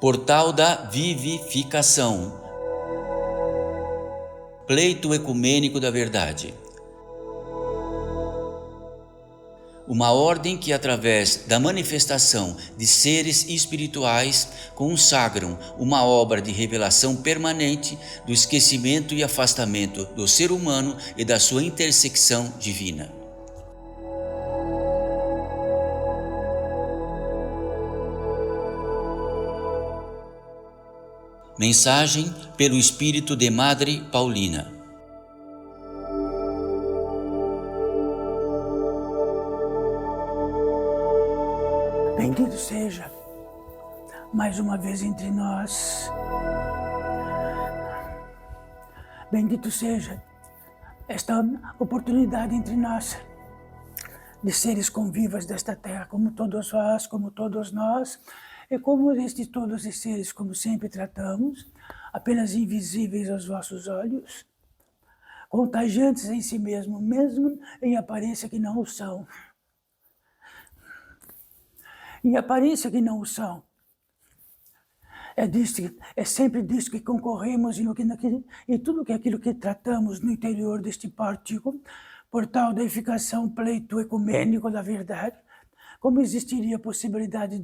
Portal da Vivificação. Pleito ecumênico da verdade. Uma ordem que, através da manifestação de seres espirituais, consagram uma obra de revelação permanente do esquecimento e afastamento do ser humano e da sua intersecção divina. Mensagem pelo Espírito de Madre Paulina. Bendito seja, mais uma vez entre nós. Bendito seja esta oportunidade entre nós, de seres convivas desta terra, como todos vós, como todos nós, e como todos esses seres, como sempre tratamos, apenas invisíveis aos vossos olhos, contagiantes em si mesmo, mesmo em aparência que não o são. Em aparência que não o são. É sempre disso que concorremos e tudo aquilo que tratamos no interior deste pórtico, portal da edificação, pleito ecumênico da verdade. Como existiria a possibilidade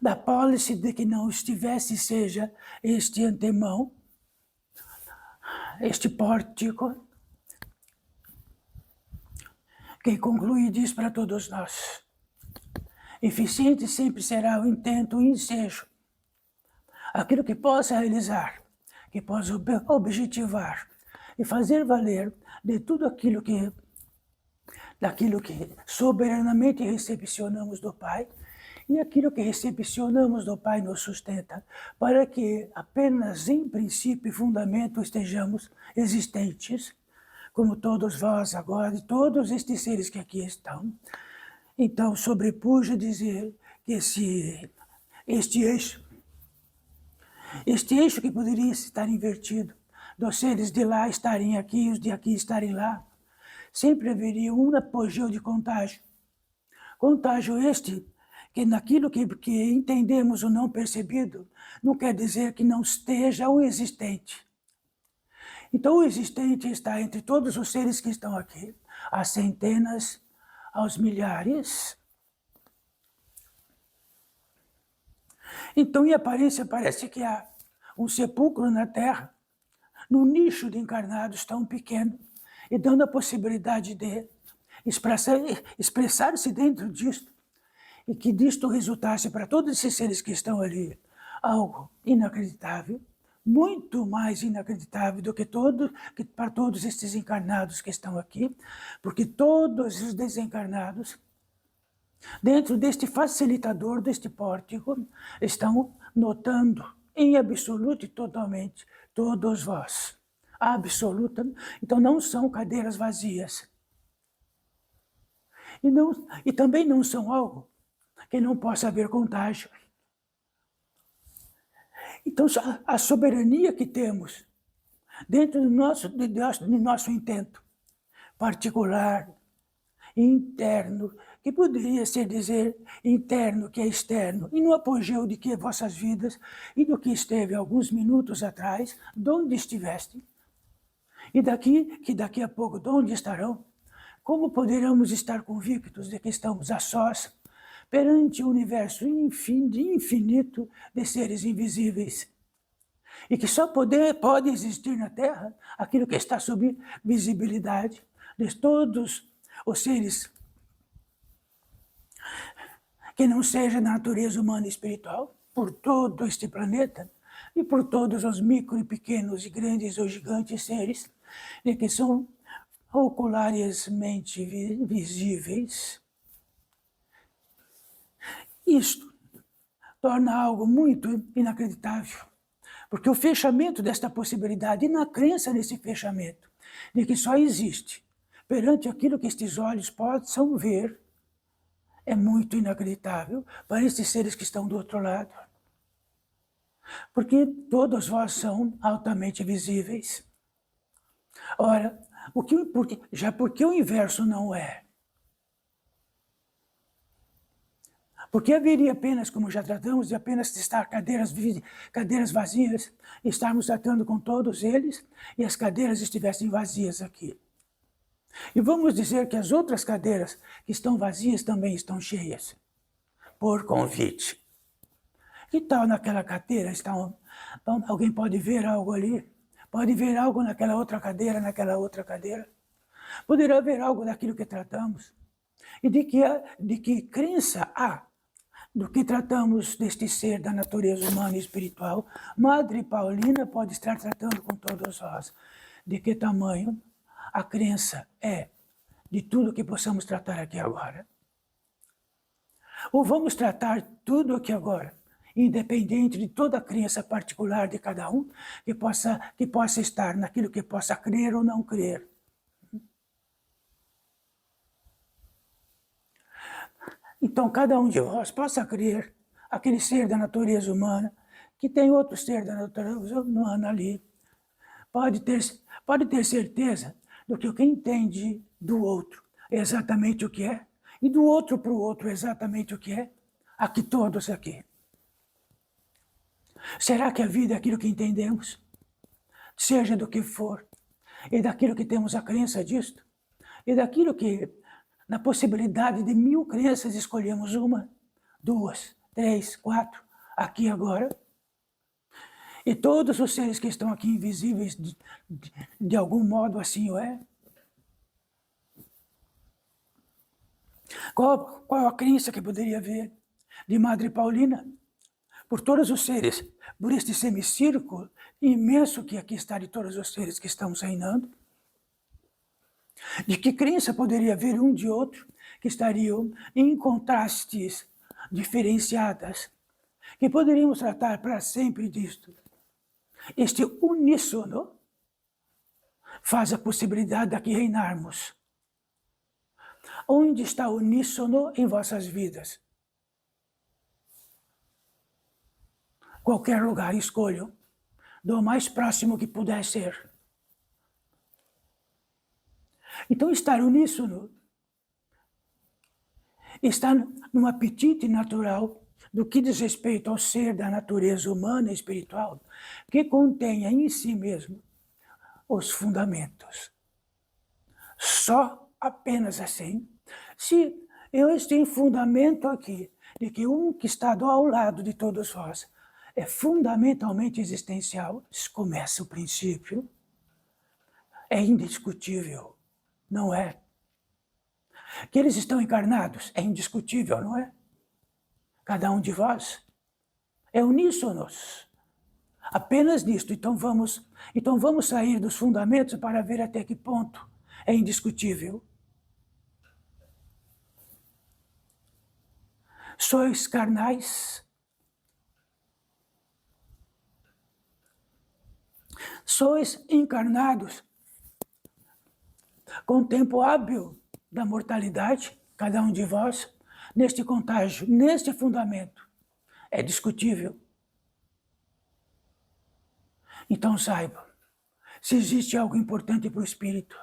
da pólice de que não estivesse, seja este antemão, este pórtico, que conclui e diz para todos nós: eficiente sempre será o intento, o ensejo, aquilo que possa realizar, que possa objetivar e fazer valer de tudo daquilo que soberanamente recepcionamos do Pai, e aquilo que recepcionamos do Pai nos sustenta, para que apenas em princípio e fundamento estejamos existentes, como todos vós agora, e todos estes seres que aqui estão. Então, sobrepuja dizer que este eixo que poderia estar invertido, dos seres de lá estarem aqui e os de aqui estarem lá, sempre haveria um apogeu de contágio. Contágio este que naquilo que entendemos o não percebido, não quer dizer que não esteja o existente. Então o existente está entre todos os seres que estão aqui, às centenas, aos milhares. Então, em aparência, parece que há um sepulcro na Terra, num nicho de encarnados tão pequeno, e dando a possibilidade de expressar-se dentro disto, e que disto resultasse para todos esses seres que estão ali algo inacreditável, muito mais inacreditável do que para todos estes encarnados que estão aqui, porque todos os desencarnados, dentro deste facilitador, deste pórtico, estão notando em absoluto e totalmente todos vós. Absoluta. Então não são cadeiras vazias. E também não são algo que não possa haver contágio. Então, a soberania que temos dentro do nosso intento particular, interno, que poderia ser dizer interno, que é externo, e no apogeu de que vossas vidas e do que esteve alguns minutos atrás, de onde estiveste, e daqui a pouco, de onde estarão, como poderemos estar convictos de que estamos a sós, perante o universo infinito de seres invisíveis, e que só pode existir na Terra aquilo que está sob visibilidade de todos os seres que não seja da natureza humana e espiritual, por todo este planeta, e por todos os micro e pequenos e grandes ou gigantes seres, de que são ocularesmente visíveis. Isto torna algo muito inacreditável, porque o fechamento desta possibilidade, e na crença nesse fechamento, de que só existe perante aquilo que estes olhos possam ver, é muito inacreditável para estes seres que estão do outro lado. Porque todos vós são altamente visíveis. Ora, porque o inverso não é? Porque haveria apenas, como já tratamos, de apenas estar cadeiras vazias, estarmos tratando com todos eles e as cadeiras estivessem vazias aqui. E vamos dizer que as outras cadeiras que estão vazias também estão cheias, por convite. Que tal naquela cadeira? Alguém pode ver algo ali? Pode ver algo naquela outra cadeira? Poderá haver algo daquilo que tratamos? E de que crença há do que tratamos deste ser da natureza humana e espiritual? Madre Paulina pode estar tratando com todos nós. De que tamanho a crença é de tudo que possamos tratar aqui agora? Ou vamos tratar tudo aqui agora, independente de toda a crença particular de cada um, que possa estar naquilo que possa crer ou não crer? Então, cada um de nós possa crer aquele ser da natureza humana, que tem outro ser da natureza humana ali. Pode ter certeza do que o que entende do outro é exatamente o que é, e do outro para o outro é exatamente o que é, aqui todos aqui. Será que a vida é aquilo que entendemos? Seja do que for, e daquilo que temos a crença disto, e daquilo que, na possibilidade de 1000 crenças, escolhemos uma, 2, 3, 4, aqui agora. E todos os seres que estão aqui invisíveis, de algum modo assim o é. Qual a crença que poderia haver de Madre Paulina? Por todos os seres, por este semicírculo imenso que aqui está de todos os seres que estamos reinando. De que crença poderia haver um de outro que estariam em contrastes diferenciadas, que poderíamos tratar para sempre disto? Este uníssono faz a possibilidade de aqui reinarmos. Onde está o uníssono em vossas vidas? Qualquer lugar escolham, do mais próximo que puder ser. Então, estar uníssono está num apetite natural do que diz respeito ao ser da natureza humana e espiritual, que contenha em si mesmo os fundamentos. Só apenas assim, se eu tenho fundamento aqui, de que um que está ao lado de todos vós é fundamentalmente existencial, começa o princípio, é indiscutível, não é? Que eles estão encarnados, é indiscutível, não é? Cada um de vós é uníssonos. Apenas nisto. Então vamos sair dos fundamentos para ver até que ponto é indiscutível. Sois carnais. Sois encarnados com o tempo hábil da mortalidade, cada um de vós, neste contágio, neste fundamento. É discutível. Então saiba, se existe algo importante para o espírito,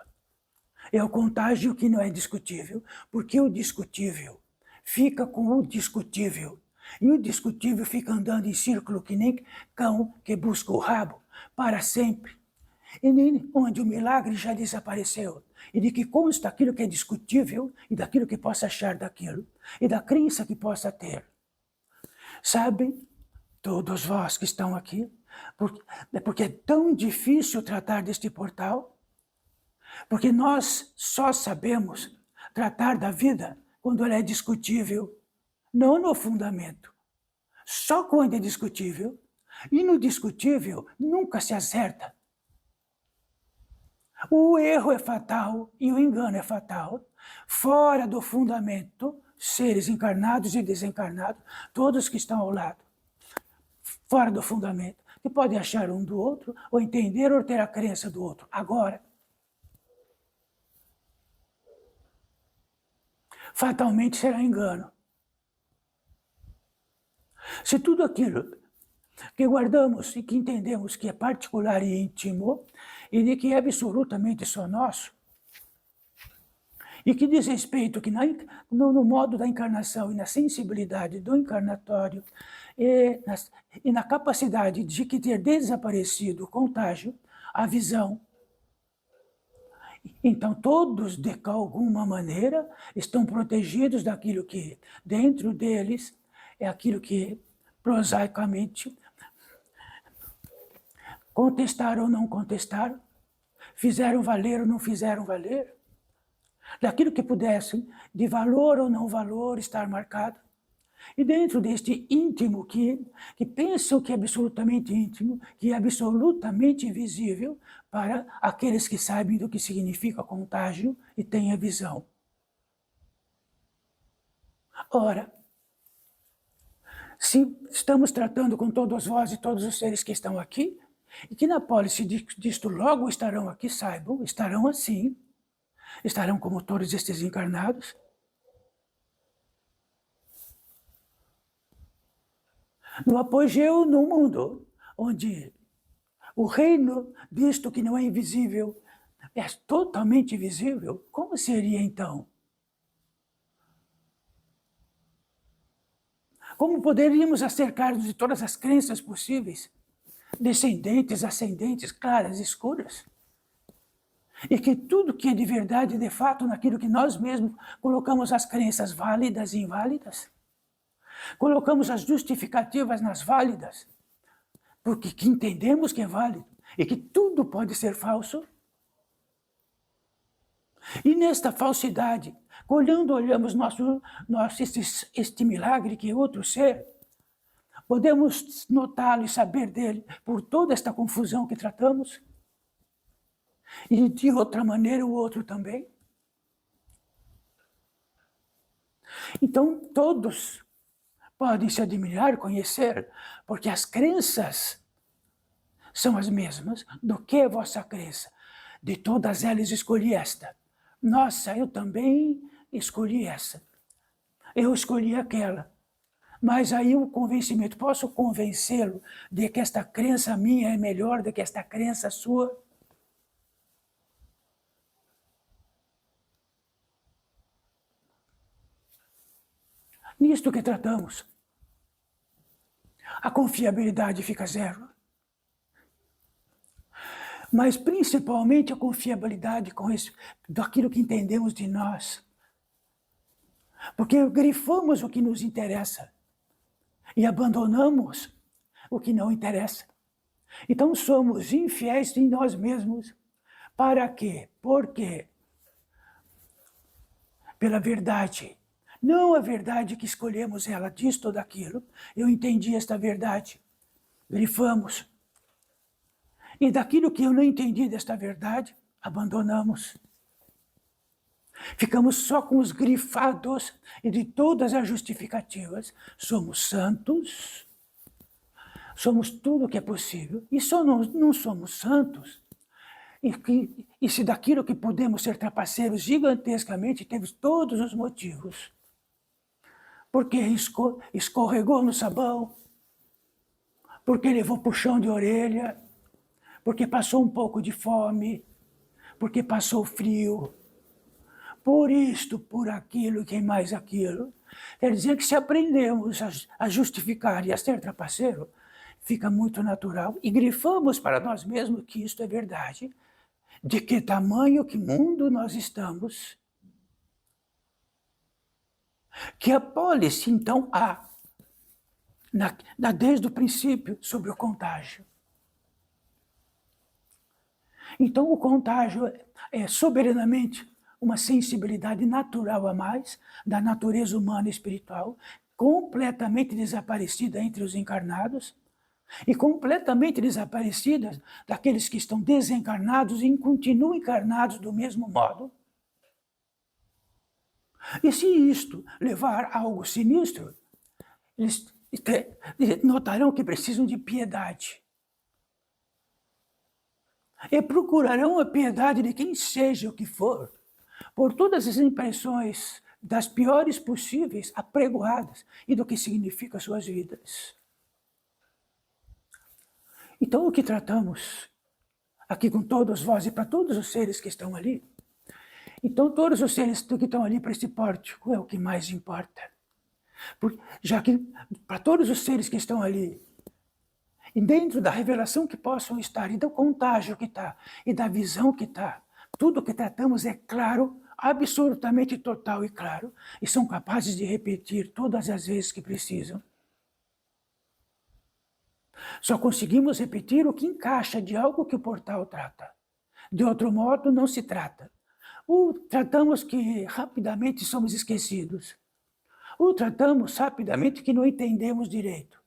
é o contágio que não é discutível, porque o discutível fica com o discutível, e o discutível fica andando em círculo que nem cão que busca o rabo para sempre, e onde o milagre já desapareceu, e de que consta aquilo que é discutível, e daquilo que possa achar daquilo, e da crença que possa ter. Sabem, todos vós que estão aqui, porque é tão difícil tratar deste portal, porque nós só sabemos tratar da vida quando ela é discutível, não no fundamento. Só quando é discutível, e no discutível nunca se acerta. O erro é fatal e o engano é fatal. Fora do fundamento, seres encarnados e desencarnados, todos que estão ao lado, fora do fundamento, que podem achar um do outro, ou entender ou ter a crença do outro. Agora, fatalmente será engano. Se tudo aquilo que guardamos e que entendemos que é particular e íntimo, e de que é absolutamente só nosso, E que diz respeito que no modo da encarnação e na sensibilidade do encarnatório e na capacidade de que ter desaparecido o contágio, a visão. Então, todos, de alguma maneira, estão protegidos daquilo que, dentro deles, é aquilo que, prosaicamente, contestaram ou não contestaram, fizeram valer ou não fizeram valer, daquilo que pudessem, de valor ou não valor, estar marcado. E dentro deste íntimo que pensam que é absolutamente íntimo, que é absolutamente invisível para aqueles que sabem do que significa contágio e têm a visão. Ora, se estamos tratando com todos vós e todos os seres que estão aqui, e que na pólice disto logo estarão aqui, saibam, estarão assim, estarão como todos estes encarnados, no apogeu no mundo, onde o reino disto que não é invisível é totalmente visível, como seria então? Como poderíamos acercar-nos de todas as crenças possíveis, descendentes, ascendentes, claras, escuras? E que tudo que é de verdade, de fato, naquilo que nós mesmos colocamos as crenças válidas e inválidas? Colocamos as justificativas nas válidas, porque que entendemos que é válido e que tudo pode ser falso. E nesta falsidade, quando olhamos este milagre que é outro ser, podemos notá-lo e saber dele por toda esta confusão que tratamos, e de outra maneira o outro também. Então todos podem se admirar, conhecer, porque as crenças são as mesmas. Do que é vossa crença? De todas elas escolhi esta. Nossa, eu também escolhi essa. Eu escolhi aquela. Mas aí o convencimento, posso convencê-lo de que esta crença minha é melhor do que esta crença sua? Nisto que tratamos, a confiabilidade fica zero. Mas principalmente a confiabilidade daquilo que entendemos de nós. Porque grifamos o que nos interessa e abandonamos o que não interessa. Então somos infiéis em nós mesmos. Para quê? Porque pela verdade, não a verdade que escolhemos ela disto ou daquilo, eu entendi esta verdade, grifamos. E daquilo que eu não entendi desta verdade, abandonamos. Ficamos só com os grifados e de todas as justificativas. Somos santos, somos tudo o que é possível, e só não somos santos. E se daquilo que podemos ser trapaceiros gigantescamente, temos todos os motivos. Porque escorregou no sabão, porque levou puxão de orelha, porque passou um pouco de fome, porque passou frio, por isto, por aquilo, quem mais aquilo. Quer dizer que se aprendemos a justificar e a ser trapaceiro, fica muito natural e grifamos para nós mesmos que isto é verdade. De que tamanho, que mundo nós estamos? Que a pólice, então, há, desde o princípio, sobre o contágio. Então, o contágio é soberanamente uma sensibilidade natural a mais da natureza humana e espiritual, completamente desaparecida entre os encarnados e completamente desaparecida daqueles que estão desencarnados e continuam encarnados do mesmo modo. E se isto levar a algo sinistro, eles notarão que precisam de piedade. E procurarão a piedade de quem seja o que for, por todas as impressões das piores possíveis apregoadas e do que significa suas vidas. Então o que tratamos aqui com todos vós e para todos os seres que estão ali Então, todos os seres que estão ali para esse pórtico é o que mais importa. Já que, para todos os seres que estão ali, e dentro da revelação que possam estar, e do contágio que está, e da visão que está, tudo que tratamos é claro, absolutamente total e claro, e são capazes de repetir todas as vezes que precisam. Só conseguimos repetir o que encaixa de algo que o portal trata. De outro modo, não se trata. Ou tratamos que rapidamente somos esquecidos. Ou tratamos rapidamente que não entendemos direito.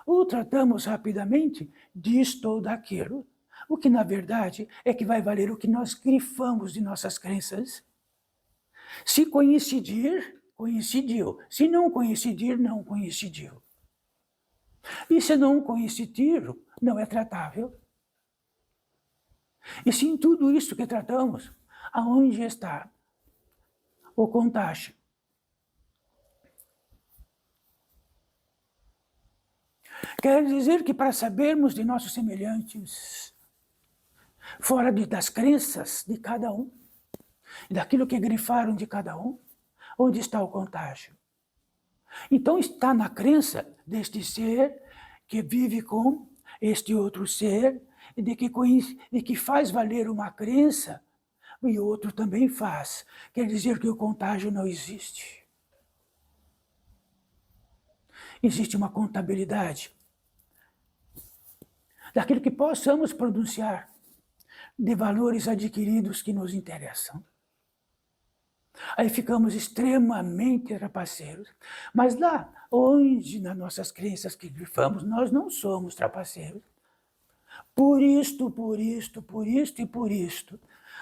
Ou tratamos rapidamente disto ou daquilo. O que, na verdade, é que vai valer o que nós grifamos de nossas crenças. Se coincidir, coincidiu. Se não coincidir, não coincidiu. E se não coincidir, não é tratável. E se em tudo isso que tratamos, aonde está o contágio? Quer dizer que para sabermos de nossos semelhantes, fora das crenças de cada um, daquilo que grifaram de cada um, onde está o contágio? Então está na crença deste ser que vive com este outro ser, de que faz valer uma crença e o outro também faz. Quer dizer que o contágio não existe. Existe uma contabilidade daquilo que possamos pronunciar, de valores adquiridos que nos interessam. Aí ficamos extremamente trapaceiros. Mas lá onde, nas nossas crenças que grifamos, nós não somos trapaceiros. Por isto, por isto, por isto e por isto.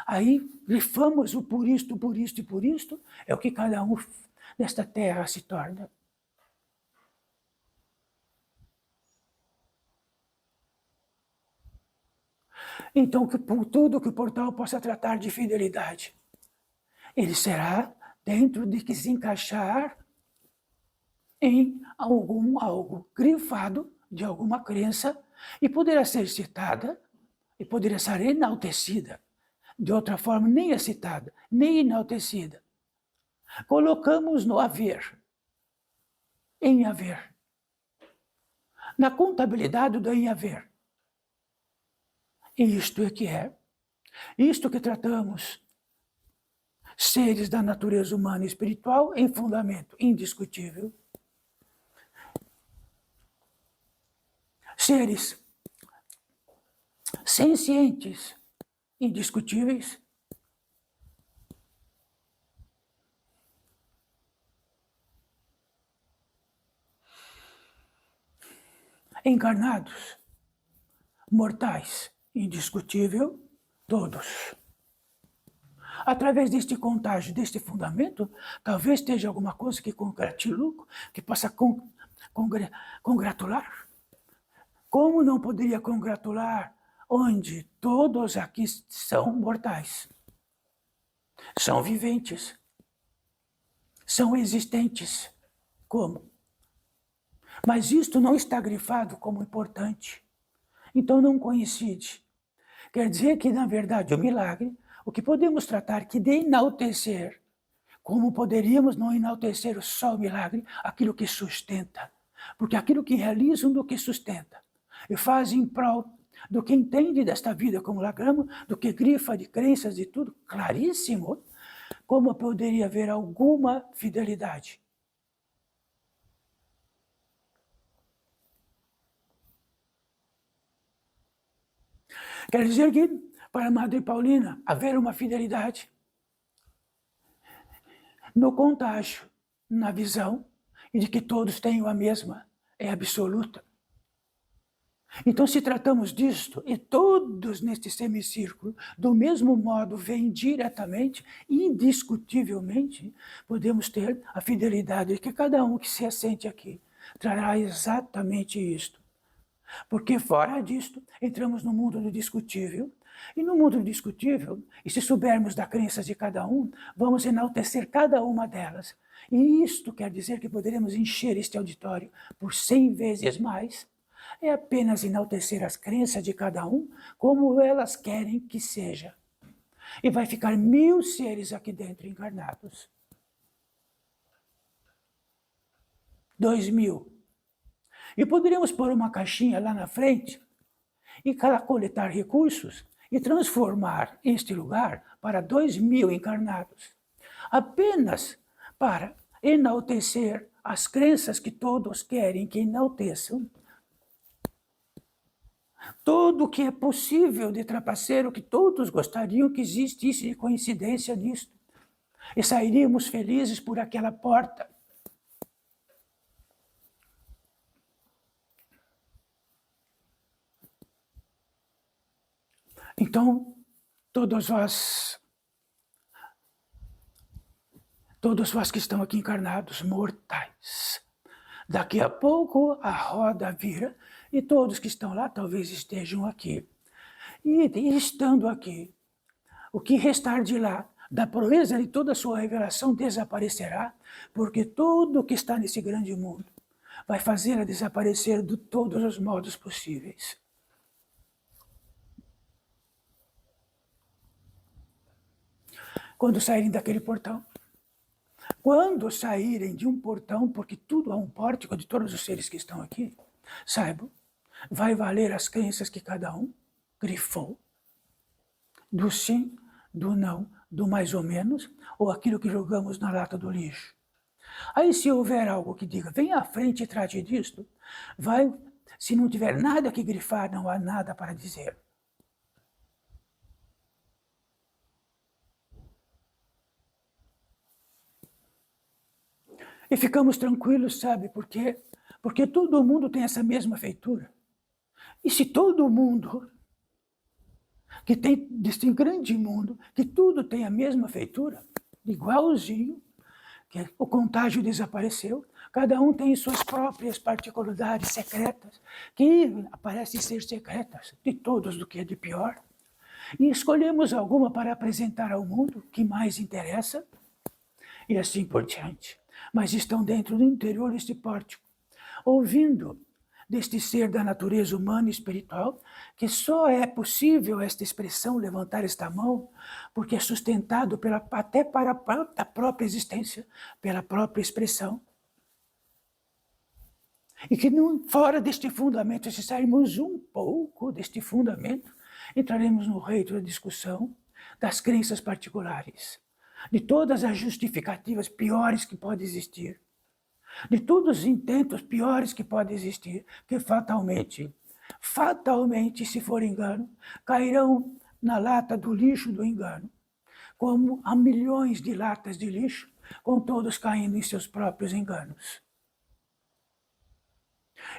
Aí grifamos o por isto, por isto e por isto, é o que cada um nesta terra se torna. Então, que por tudo que o portal possa tratar de fidelidade, ele será dentro de que se encaixar em algo grifado de alguma crença e poderá ser citada e poderá ser enaltecida. De outra forma, nem é citada, nem enaltecida. Colocamos no haver, em haver, na contabilidade do em haver. E isto é que é. Isto que tratamos, seres da natureza humana e espiritual em fundamento indiscutível. Seres sencientes, indiscutíveis. Encarnados, mortais, indiscutível, todos. Através deste contágio, deste fundamento, talvez esteja alguma coisa que congratule, que possa congratular. Como não poderia congratular onde todos aqui são mortais? São viventes. São existentes. Como? Mas isto não está grifado como importante. Então não coincide. Quer dizer que, na verdade, o milagre, o que podemos tratar que de enaltecer, como poderíamos não enaltecer só o milagre, aquilo que sustenta. Porque aquilo que realizam do que sustenta. E faz em prol do que entende desta vida como lagramo, do que grifa de crenças e tudo, claríssimo, como poderia haver alguma fidelidade. Quer dizer que, para a Madre Paulina, haver uma fidelidade no contágio, na visão, e de que todos tenham a mesma, é absoluta. Então, se tratamos disto, e todos neste semicírculo, do mesmo modo, veem diretamente, indiscutivelmente, podemos ter a fidelidade de que cada um que se assente aqui trará exatamente isto. Porque fora disto, entramos no mundo do discutível, e no mundo do discutível, e se soubermos da crença de cada um, vamos enaltecer cada uma delas. E isto quer dizer que poderemos encher este auditório por 100 vezes mais. É apenas enaltecer as crenças de cada um como elas querem que seja. E vai ficar 1000 seres aqui dentro encarnados. 2000. E poderíamos pôr uma caixinha lá na frente e coletar recursos e transformar este lugar para 2000 encarnados. Apenas para enaltecer as crenças que todos querem que enalteçam. Tudo o que é possível de trapaceiro que todos gostariam que existisse de coincidência nisto. E sairíamos felizes por aquela porta. Então, todos vós que estão aqui encarnados, mortais, daqui a pouco a roda vira e todos que estão lá talvez estejam aqui. E estando aqui, o que restar de lá, da proeza de toda a sua revelação desaparecerá, porque tudo que está nesse grande mundo vai fazê-la desaparecer de todos os modos possíveis. Quando saírem daquele portão, quando saírem de um portão, porque tudo é um pórtico de todos os seres que estão aqui, saibam, vai valer as crenças que cada um grifou, do sim, do não, do mais ou menos, ou aquilo que jogamos na lata do lixo. Aí se houver algo que diga, vem à frente e trate disto, vai, se não tiver nada que grifar, não há nada para dizer. E ficamos tranquilos, sabe por quê? Porque todo mundo tem essa mesma feitura. E se todo mundo, que tem desse grande mundo, que tudo tem a mesma feitura, igualzinho, que o contágio desapareceu, cada um tem suas próprias particularidades secretas, que parecem ser secretas de todos do que é de pior. E escolhemos alguma para apresentar ao mundo que mais interessa, e assim por diante. Mas estão dentro do interior deste pórtico, ouvindo deste ser da natureza humana e espiritual, que só é possível esta expressão, levantar esta mão, porque é sustentado até para a própria existência, pela própria expressão. E que fora deste fundamento, se sairmos um pouco deste fundamento, entraremos no reino da discussão das crenças particulares, de todas as justificativas piores que podem existir, de todos os intentos piores que podem existir, que fatalmente, se for engano, cairão na lata do lixo do engano, como há milhões de latas de lixo, com todos caindo em seus próprios enganos.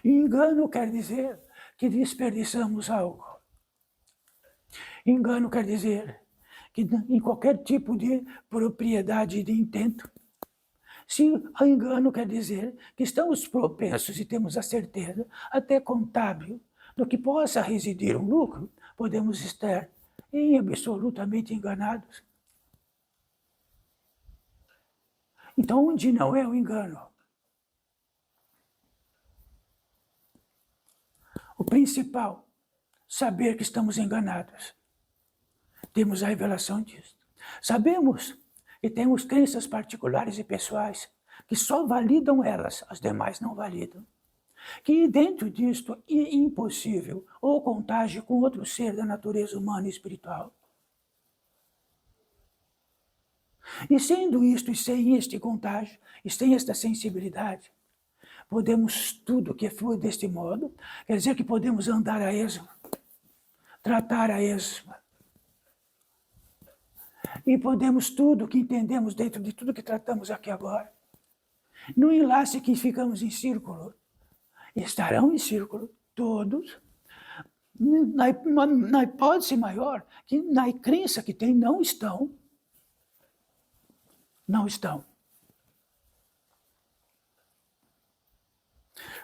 E engano quer dizer que desperdiçamos algo. Engano quer dizer que em qualquer tipo de propriedade de intento, se engano quer dizer que estamos propensos e temos a certeza, até contábil, do que possa residir um lucro, podemos estar absolutamente enganados. Então, onde não é o engano? O principal, saber que estamos enganados. Temos a revelação disso. Sabemos e temos crenças particulares e pessoais que só validam elas, as demais não validam. Que dentro disto é impossível ou contágio com outro ser da natureza humana e espiritual. E sendo isto e sem este contágio e sem esta sensibilidade, podemos tudo que flui deste modo, quer dizer que podemos andar a esmo, tratar a esmo. E podemos tudo que entendemos dentro de tudo que tratamos aqui agora. No enlace que ficamos em círculo, estarão em círculo todos, na hipótese maior, que na crença que tem, não estão. Não estão.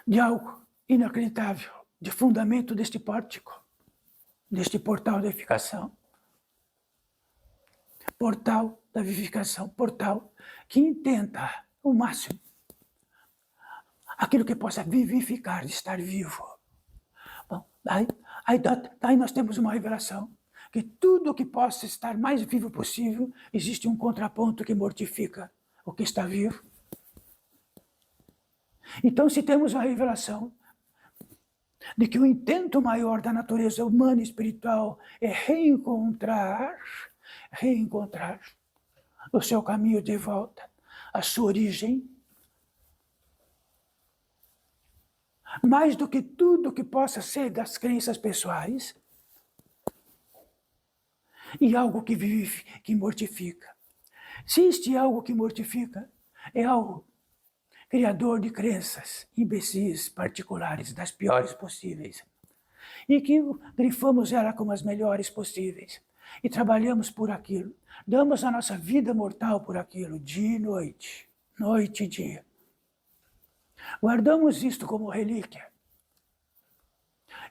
De algo inacreditável, de fundamento deste pórtico, deste portal da edificação. Portal da vivificação, portal que intenta o máximo aquilo que possa vivificar, de estar vivo. Bom, aí nós temos uma revelação que tudo que possa estar mais vivo possível, existe um contraponto que mortifica o que está vivo. Então, se temos a revelação de que o intento maior da natureza humana e espiritual é reencontrar o seu caminho de volta, a sua origem, mais do que tudo que possa ser das crenças pessoais, e algo que vive, que mortifica. Se existe algo que mortifica, é algo criador de crenças imbecis particulares, das piores possíveis, e que grifamos ela como as melhores possíveis, e trabalhamos por aquilo, damos a nossa vida mortal por aquilo, dia e noite, noite e dia. Guardamos isto como relíquia.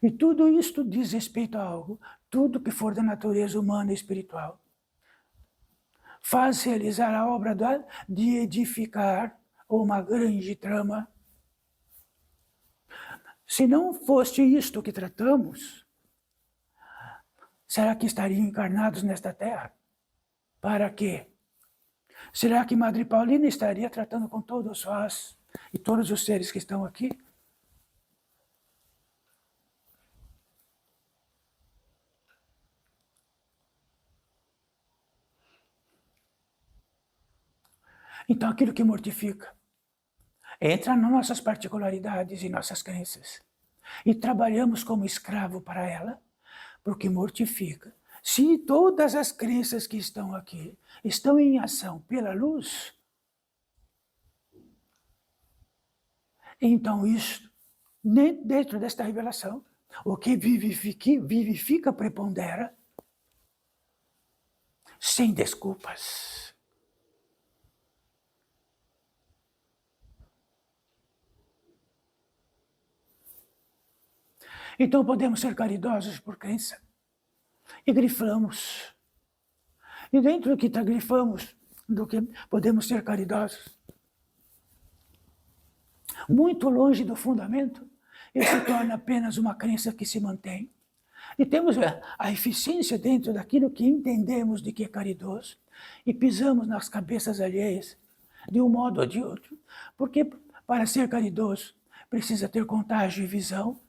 E tudo isto diz respeito a algo, tudo que for da natureza humana e espiritual. Faz realizar a obra de edificar uma grande trama. Se não fosse isto que tratamos, será que estariam encarnados nesta terra? Para quê? Será que Madre Paulina estaria tratando com todos vós e todos os seres que estão aqui? Então, aquilo que mortifica entra nas nossas particularidades e nossas crenças. E trabalhamos como escravo para ela, porque mortifica. Se todas as crenças que estão aqui estão em ação pela luz, então isso, dentro desta revelação, o que vivifica prepondera, sem desculpas. Então podemos ser caridosos por crença. E grifamos. E dentro do que grifamos, do que podemos ser caridosos, muito longe do fundamento, ele se torna apenas uma crença que se mantém. E temos a eficiência dentro daquilo que entendemos de que é caridoso e pisamos nas cabeças alheias de um modo ou de outro. Porque para ser caridoso precisa ter contágio e visão.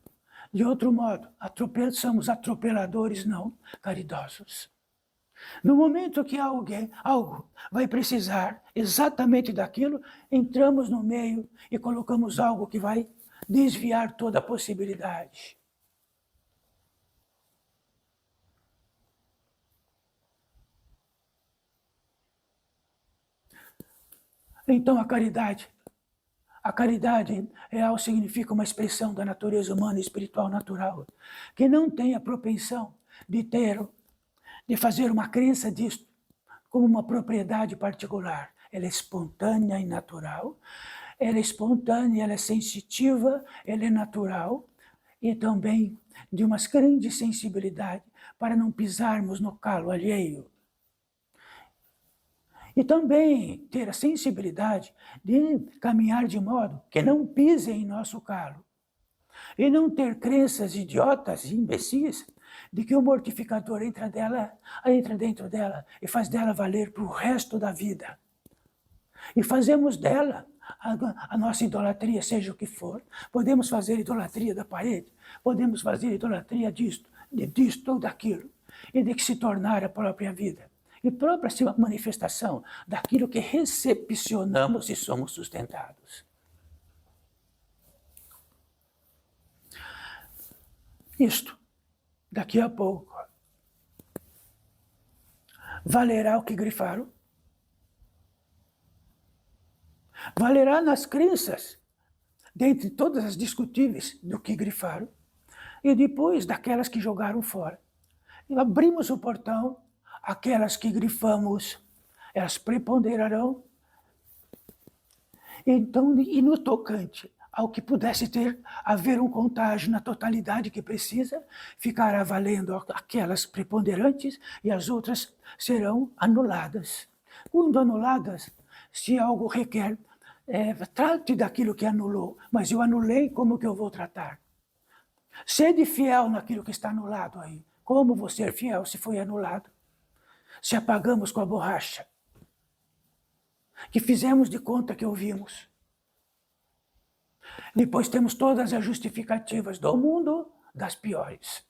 De outro modo, somos atropeladores não caridosos. No momento que algo vai precisar exatamente daquilo, entramos no meio e colocamos algo que vai desviar toda a possibilidade. Então a caridade real significa uma expressão da natureza humana e espiritual natural, que não tem a propensão de fazer uma crença disto como uma propriedade particular. Ela é espontânea e natural, ela é espontânea, ela é sensitiva, ela é natural, e também de uma grande sensibilidade para não pisarmos no calo alheio. E também ter a sensibilidade de caminhar de modo que não pise em nosso calo. E não ter crenças idiotas e imbecis de que o mortificador entra dentro dela e faz dela valer para o resto da vida. E fazemos dela a nossa idolatria, seja o que for. Podemos fazer idolatria da parede, podemos fazer idolatria disto ou daquilo, e de que se tornar a própria vida. E própria manifestação daquilo que recepcionamos e somos sustentados. Isto, daqui a pouco, valerá o que grifaram? Valerá nas crenças, dentre todas as discutíveis do que grifaram, e depois daquelas que jogaram fora. E abrimos o portão, aquelas que grifamos, elas preponderarão. Então, e no tocante ao que pudesse haver um contágio na totalidade que precisa, ficará valendo aquelas preponderantes e as outras serão anuladas. Quando anuladas, se algo requer, trate daquilo que anulou, mas eu anulei, como que eu vou tratar? Sede fiel naquilo que está anulado aí. Como vou ser fiel se foi anulado? Se apagamos com a borracha? Que fizemos de conta que ouvimos? Depois temos todas as justificativas do mundo, das piores.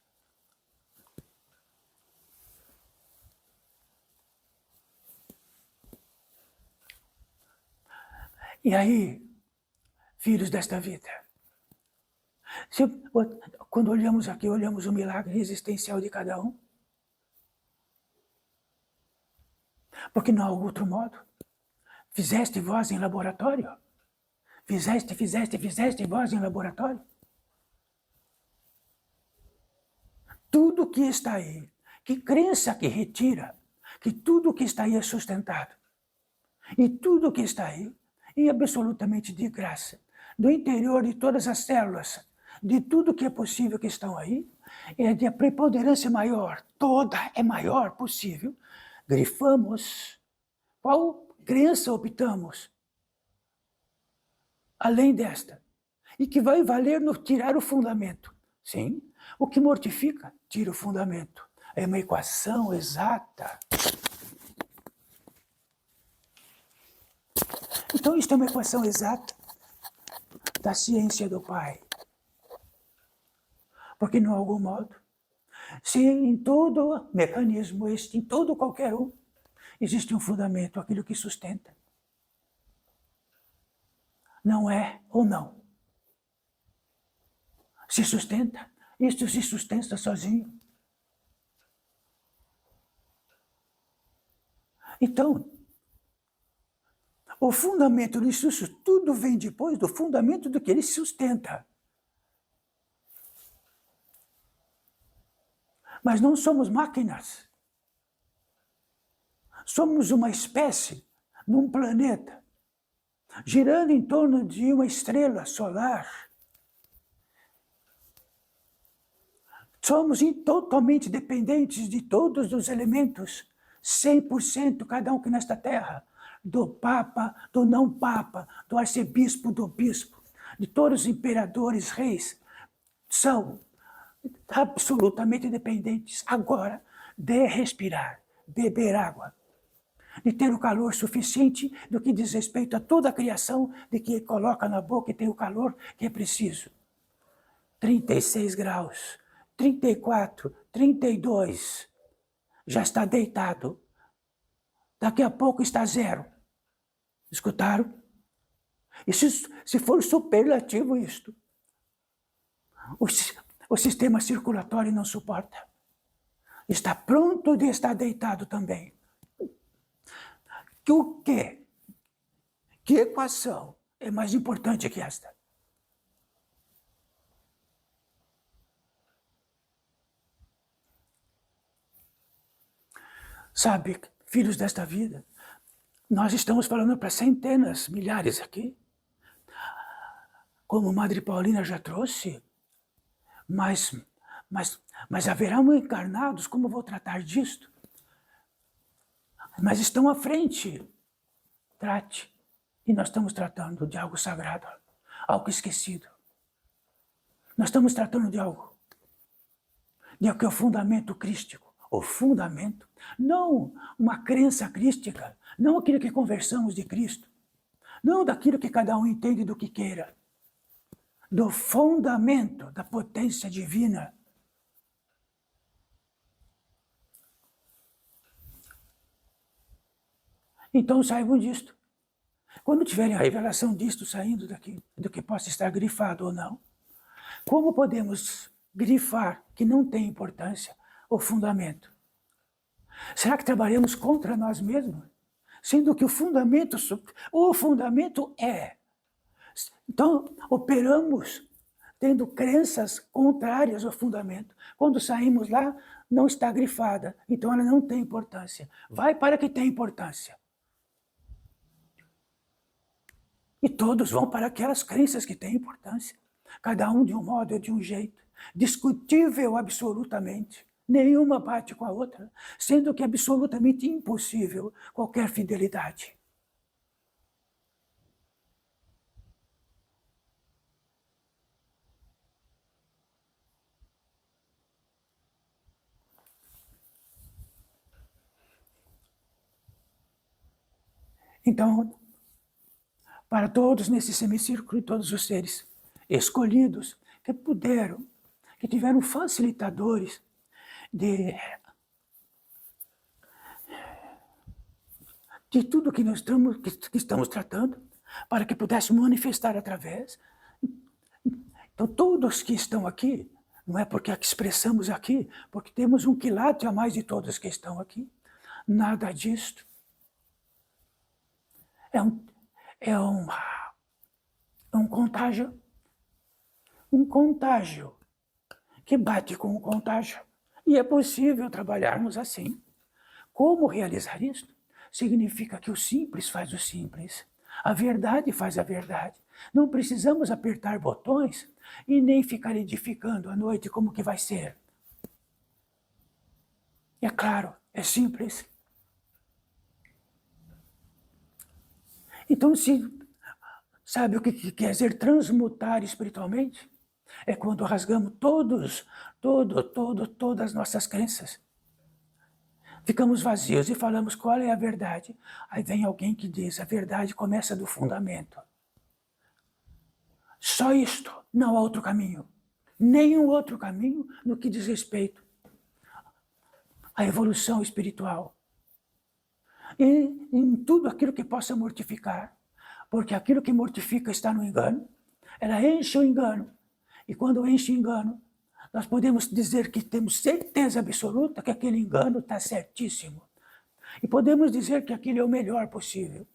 E aí, filhos desta vida, quando olhamos aqui, olhamos o milagre existencial de cada um, porque não há outro modo. Fizeste vós em laboratório? Fizeste vós em laboratório? Tudo que está aí, que crença que retira, que tudo que está aí é sustentado. E tudo que está aí é absolutamente de graça. Do interior de todas as células, de tudo que é possível que estão aí, é de a preponderância maior, toda é maior possível. Grifamos. Qual crença optamos? Além desta. E que vai valer no tirar o fundamento. Sim, o que mortifica, tira o fundamento. É uma equação exata. Então, isto é uma equação exata da ciência do Pai. Porque, de algum modo, se em todo mecanismo, em todo qualquer um, existe um fundamento, aquilo que sustenta. Não é ou não. Se sustenta, isto se sustenta sozinho. Então, o fundamento disso tudo vem depois do fundamento do que ele sustenta. Mas não somos máquinas. Somos uma espécie num planeta, girando em torno de uma estrela solar. Somos totalmente dependentes de todos os elementos, 100% cada um que nesta terra, do Papa, do não Papa, do arcebispo, do bispo, de todos os imperadores, reis, são absolutamente dependentes agora de respirar, beber água, de ter o calor suficiente do que diz respeito a toda a criação, de que coloca na boca e tem o calor que é preciso. 36 graus, 34, 32, já está deitado. Daqui a pouco está zero. Escutaram? E se for superlativo isto, o sistema circulatório não suporta. Está pronto de estar deitado também. O quê? Que equação é mais importante que esta? Sabe, filhos desta vida, nós estamos falando para centenas, milhares aqui. Como Madre Paulina já trouxe, mas haverão encarnados, como vou tratar disto? Mas estão à frente. Trate. E nós estamos tratando de algo sagrado, algo esquecido. Nós estamos tratando de algo que é o fundamento crístico. O fundamento, não uma crença crística, não aquilo que conversamos de Cristo, não daquilo que cada um entende do que queira, do fundamento da potência divina. Então saibam disto. Quando tiverem a revelação disto saindo daqui, do que possa estar grifado ou não, como podemos grifar que não tem importância o fundamento? Será que trabalhamos contra nós mesmos? Sendo que o fundamento é. Então, operamos tendo crenças contrárias ao fundamento. Quando saímos lá, não está grifada, então ela não tem importância. Vai para que tem importância. E todos vão para aquelas crenças que têm importância. Cada um de um modo ou de um jeito. Discutível absolutamente. Nenhuma bate com a outra, sendo que é absolutamente impossível qualquer fidelidade. Então, para todos nesse semicírculo e todos os seres escolhidos que puderam, que tiveram facilitadores de tudo que nós estamos tratando, para que pudéssemos manifestar através. Então, todos que estão aqui, não é porque expressamos aqui, porque temos um quilate a mais de todos que estão aqui. Nada disto. É um contágio. Um contágio que bate com o contágio. E é possível trabalharmos assim. Como realizar isso? Significa que o simples faz o simples. A verdade faz a verdade. Não precisamos apertar botões e nem ficar edificando à noite como que vai ser. É claro, é simples. Então, sabe o que quer dizer transmutar espiritualmente? É quando rasgamos todas as nossas crenças. Ficamos vazios e falamos qual é a verdade. Aí vem alguém que diz, a verdade começa do fundamento. Só isto, não há outro caminho. Nenhum outro caminho no que diz respeito à evolução espiritual. E em tudo aquilo que possa mortificar. Porque aquilo que mortifica está no engano. Ela enche o engano. E quando enche o engano, nós podemos dizer que temos certeza absoluta que aquele engano está certíssimo. E podemos dizer que aquilo é o melhor possível.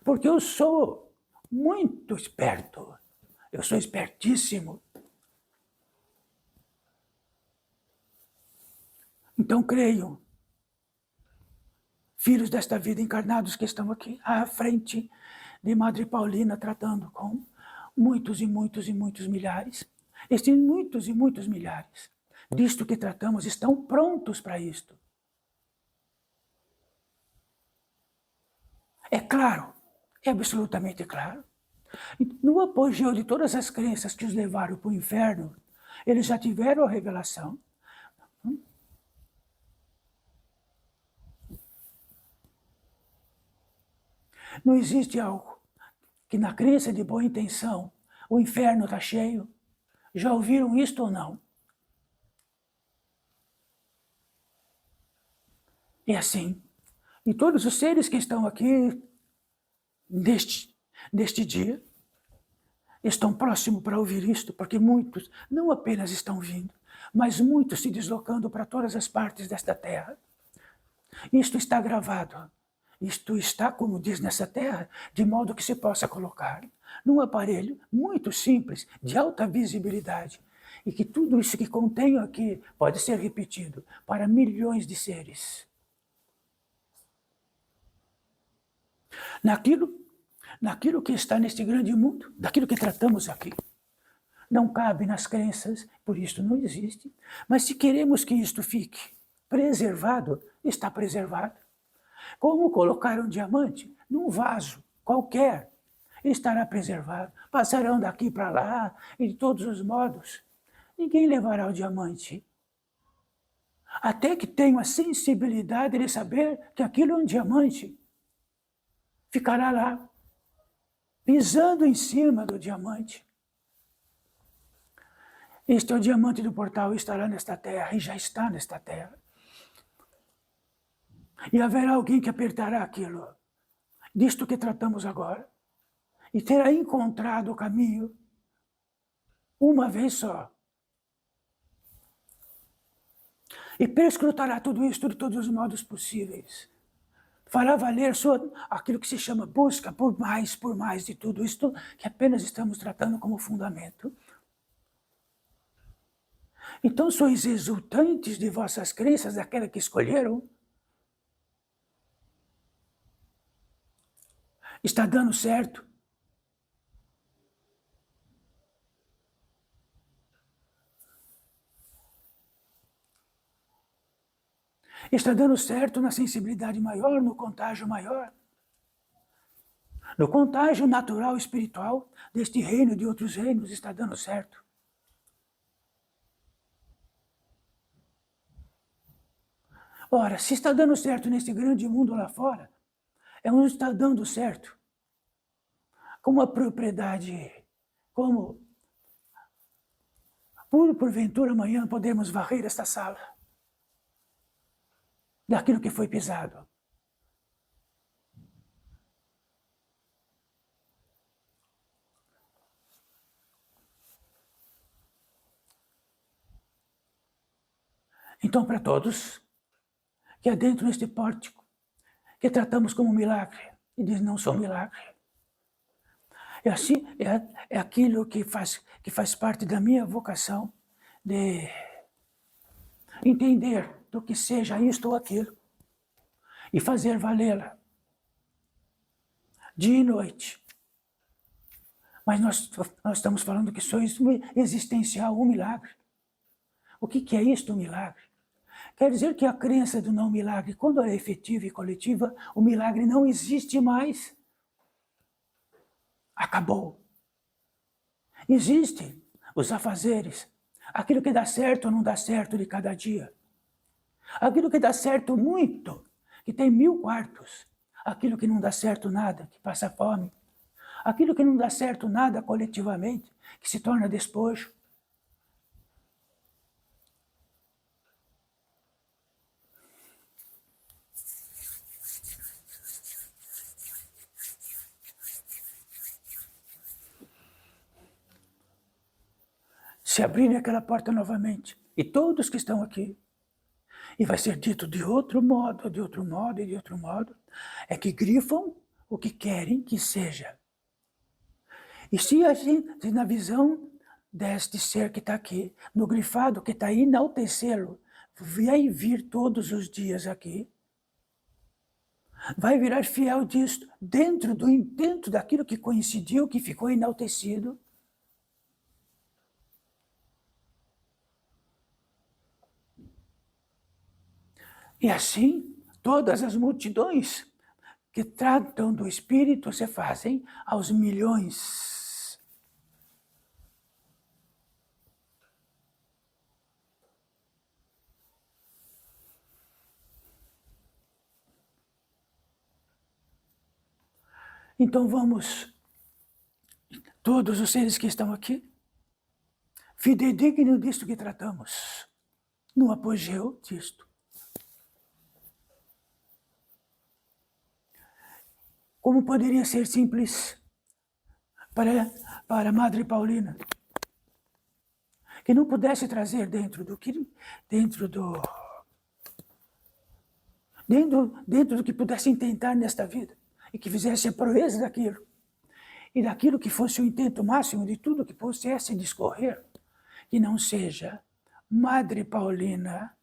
Porque eu sou muito esperto. Eu sou espertíssimo. Então creio, filhos desta vida encarnados que estão aqui à frente de Madre Paulina, tratando com muitos e muitos e muitos milhares. Estes muitos e muitos milhares disto que tratamos estão prontos para isto. É claro, é absolutamente claro. No apogeu de todas as crenças que os levaram para o inferno, eles já tiveram a revelação. Não existe algo que na crença de boa intenção o inferno está cheio. Já ouviram isto ou não? É assim. E todos os seres que estão aqui neste dia estão próximos para ouvir isto, porque muitos não apenas estão vindo, mas muitos se deslocando para todas as partes desta terra. Isto está gravado. Isto está, como diz nessa terra, de modo que se possa colocar num aparelho muito simples, de alta visibilidade, e que tudo isso que contenho aqui pode ser repetido para milhões de seres. Naquilo que está neste grande mundo, daquilo que tratamos aqui. Não cabe nas crenças, por isso não existe. Mas se queremos que isto fique preservado, está preservado. Como colocar um diamante num vaso qualquer, estará preservado. Passarão daqui para lá, e de todos os modos. Ninguém levará o diamante. Até que tenham a sensibilidade de saber que aquilo é um diamante. Ficará lá, pisando em cima do diamante. Este é o diamante do portal, estará nesta terra, e já está nesta terra. E haverá alguém que apertará aquilo, disto que tratamos agora, e terá encontrado o caminho uma vez só. E perscrutará tudo isso de todos os modos possíveis. Fará valer aquilo que se chama busca por mais de tudo isto que apenas estamos tratando como fundamento. Então sois exultantes de vossas crenças, daquela que escolheram? Está dando certo? Está dando certo na sensibilidade maior, no contágio maior? No contágio natural espiritual deste reino e de outros reinos está dando certo? Ora, se está dando certo nesse grande mundo lá fora, não está dando certo. Com uma propriedade, como porventura amanhã podemos varrer esta sala daquilo que foi pisado. Então, para todos que adentram este pórtico, que tratamos como milagre, e diz não sou milagre. É assim, é aquilo que faz parte da minha vocação de entender do que seja isto ou aquilo e fazer valê-la dia e noite. Mas nós estamos falando que só isso existencial, um milagre. O que é isto, um milagre? Quer dizer que a crença do não milagre, quando é efetiva e coletiva, o milagre não existe mais. Acabou. Existem os afazeres, aquilo que dá certo ou não dá certo de cada dia. Aquilo que dá certo muito, que tem 1000 quartos. Aquilo que não dá certo nada, que passa fome. Aquilo que não dá certo nada coletivamente, que se torna despojo. Se abrirem aquela porta novamente, e todos que estão aqui, e vai ser dito de outro modo, de outro modo e de outro modo, é que grifam o que querem que seja. E se a gente, na visão deste ser que está aqui, no grifado que está aí, enaltecê-lo, vai vir todos os dias aqui, vai virar fiel disso, dentro do intento daquilo que coincidiu, que ficou enaltecido. E assim, todas as multidões que tratam do Espírito se fazem aos milhões. Então vamos, todos os seres que estão aqui, fidedigno disto que tratamos, no apogeu disto. Como poderia ser simples para a Madre Paulina, que não pudesse trazer dentro do que pudesse tentar nesta vida, e que fizesse a proeza daquilo, e daquilo que fosse o intento máximo de tudo que pudesse discorrer, que não seja Madre Paulina,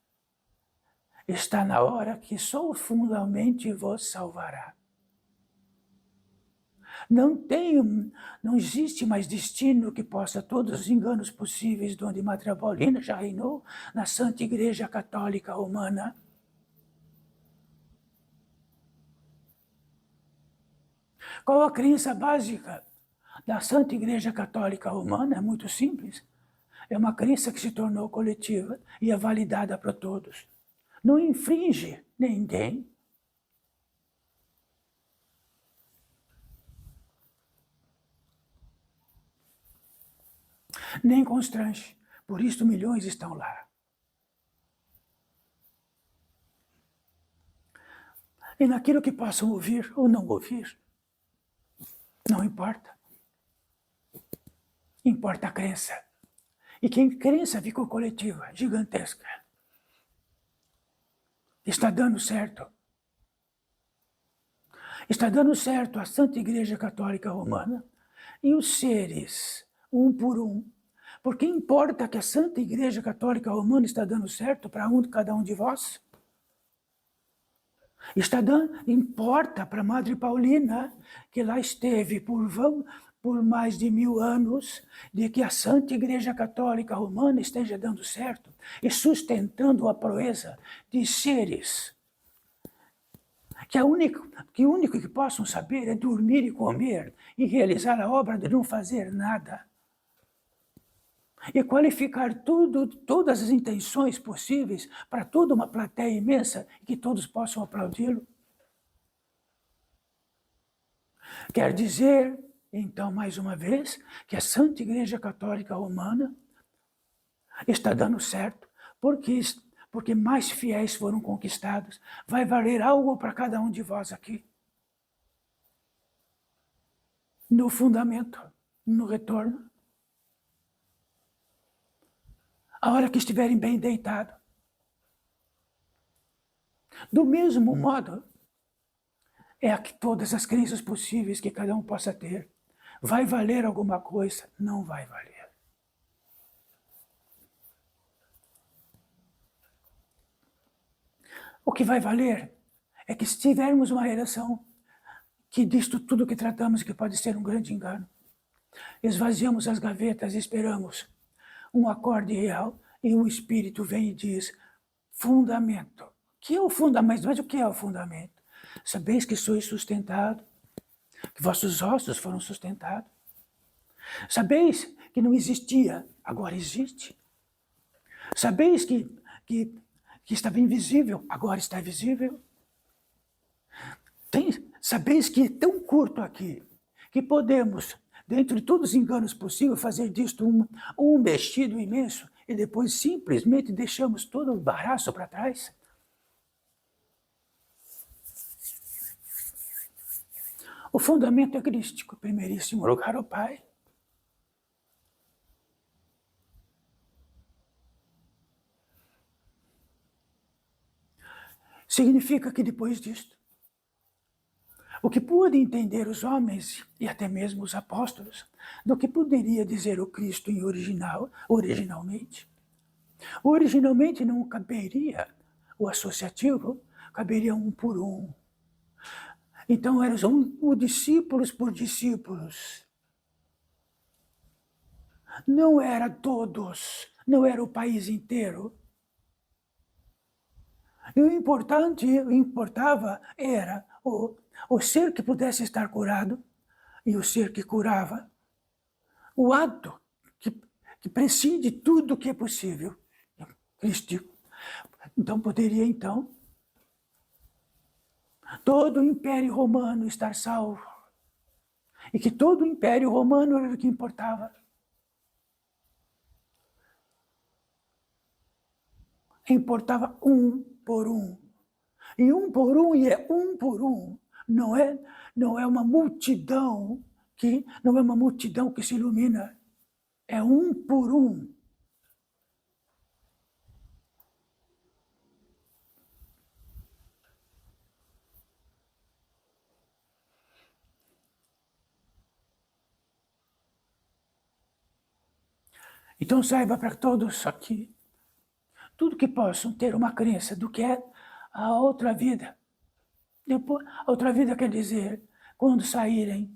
está na hora que só fundamente vos salvará. Não existe mais destino que possa todos os enganos possíveis de onde Madre Paulina já reinou na Santa Igreja Católica Romana. Qual a crença básica da Santa Igreja Católica Romana? É muito simples. É uma crença que se tornou coletiva e é validada para todos. Não infringe ninguém. Nem constrange. Por isso milhões estão lá. E naquilo que possam ouvir ou não ouvir, não importa. Importa a crença. E que a crença ficou coletiva, gigantesca. Está dando certo. Está dando certo a Santa Igreja Católica Romana e os seres, um por um. Porque importa que a Santa Igreja Católica Romana está dando certo para cada um de vós? Importa para a Madre Paulina, que lá esteve por mais de 1000 anos, de que a Santa Igreja Católica Romana esteja dando certo e sustentando a proeza de seres que o único que possam saber é dormir e comer e realizar a obra de não fazer nada. E qualificar todas as intenções possíveis para toda uma plateia imensa e que todos possam aplaudi-lo. Quer dizer, então, mais uma vez, que a Santa Igreja Católica Romana está dando certo, porque mais fiéis foram conquistados. Vai valer algo para cada um de vós aqui. No fundamento, no retorno. A hora que estiverem bem deitados. Do mesmo modo, é aqui todas as crenças possíveis que cada um possa ter. Vai valer alguma coisa? Não vai valer. O que vai valer é que se tivermos uma relação que disto tudo que tratamos, que pode ser um grande engano, esvaziamos as gavetas e esperamos um acorde real e o Espírito vem e diz, fundamento. Que é o fundamento? Mas o que é o fundamento? Sabeis que sois sustentado, que vossos ossos foram sustentados. Sabeis que não existia, agora existe. Sabeis que estava invisível, agora está visível. Sabeis que é tão curto aqui, que podemos, dentro de todos os enganos possíveis, fazer disto um vestido imenso e depois simplesmente deixamos todo o embaraço para trás? O fundamento é crístico, em primeiríssimo lugar o Pai. Significa que depois disto, o que pôde entender os homens e até mesmo os apóstolos do que poderia dizer o Cristo em originalmente. Originalmente não caberia o associativo, caberia um por um. Então eram discípulos por discípulos. Não era todos, não era o país inteiro. E o importava era o ser que pudesse estar curado e o ser que curava. O ato que prescinde tudo que é possível. Crístico. Então poderia, todo o Império Romano estar salvo. E que todo o Império Romano era o que importava. Importava um por um. E um por um, e é um por um. Não é uma multidão que se ilumina. É um por um. Então saiba para todos aqui, tudo que possam ter uma crença do que é a outra vida. Depois, a outra vida quer dizer, quando saírem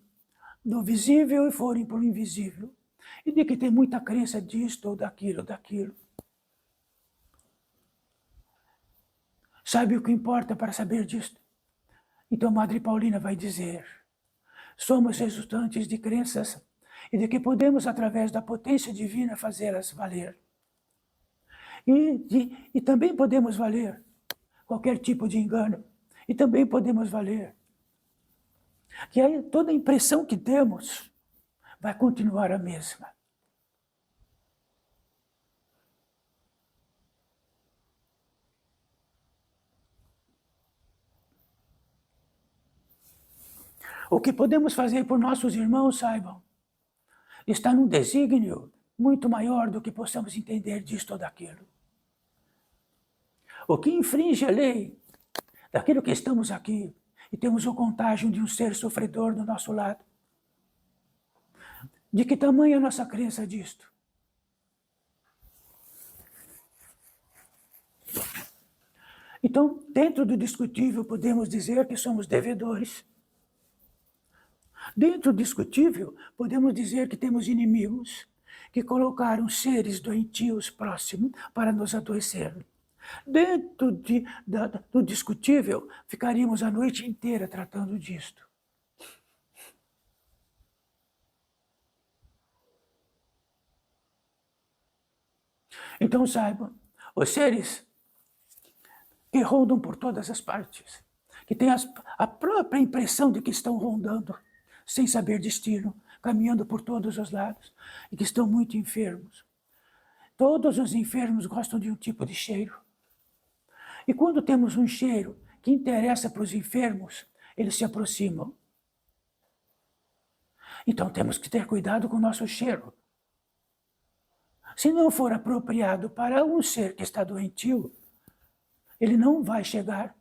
do visível e forem para o invisível. E de que tem muita crença disto ou daquilo, daquilo. Sabe o que importa para saber disto? Então Madre Paulina vai dizer, somos resultantes de crenças e de que podemos, através da potência divina, fazê-las valer. E também podemos valer qualquer tipo de engano. E também podemos valer que aí toda a impressão que temos vai continuar a mesma. O que podemos fazer por nossos irmãos, saibam, está num desígnio muito maior do que possamos entender disto ou daquilo. O que infringe a lei daquilo que estamos aqui e temos o contágio de um ser sofredor do nosso lado. De que tamanho é a nossa crença disto? Então, dentro do discutível, podemos dizer que somos devedores. Dentro do discutível, podemos dizer que temos inimigos que colocaram seres doentios próximos para nos adoecer. Dentro do discutível, ficaríamos a noite inteira tratando disto. Então saibam, os seres que rondam por todas as partes, que têm a própria impressão de que estão rondando, sem saber destino, caminhando por todos os lados, e que estão muito enfermos. Todos os enfermos gostam de um tipo de cheiro. E quando temos um cheiro que interessa para os enfermos, eles se aproximam. Então temos que ter cuidado com o nosso cheiro. Se não for apropriado para um ser que está doentio, ele não vai chegar.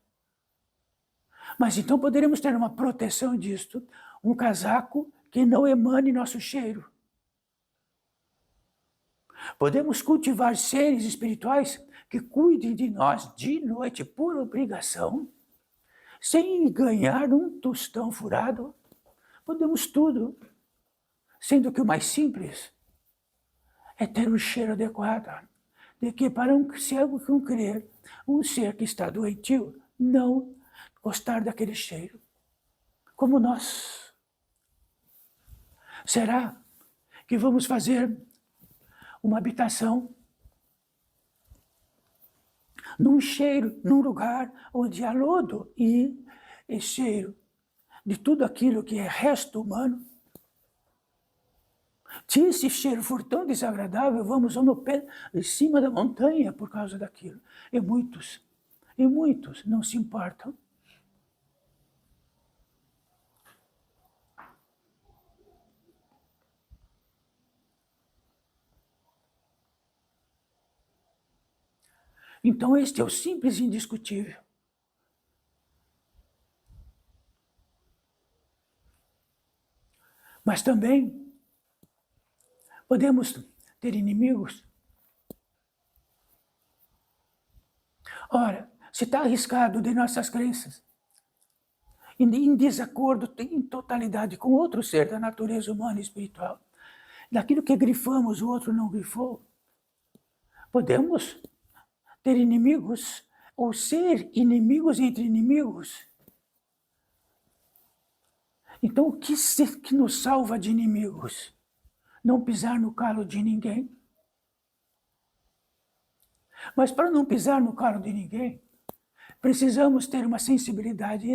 Mas então poderemos ter uma proteção disto, um casaco que não emane nosso cheiro. Podemos cultivar seres espirituais que cuidem de nós de noite por obrigação, sem ganhar um tostão furado. Podemos tudo, sendo que o mais simples é ter o cheiro adequado, de que para um cego que crer, um ser que está doentio, não gostar daquele cheiro, como nós. Será que vamos fazer uma habitação num cheiro, num lugar onde há lodo e cheiro de tudo aquilo que é resto humano? Se esse cheiro for tão desagradável, vamos no pé em cima da montanha por causa daquilo. E muitos não se importam. Então este é o simples e indiscutível. Mas também podemos ter inimigos. Ora, se está arriscado de nossas crenças, em desacordo, em totalidade com outro ser da natureza humana e espiritual, daquilo que grifamos, o outro não grifou, podemos ter inimigos, ou ser inimigos entre inimigos. Então, o que nos salva de inimigos? Não pisar no calo de ninguém. Mas para não pisar no calo de ninguém, precisamos ter uma sensibilidade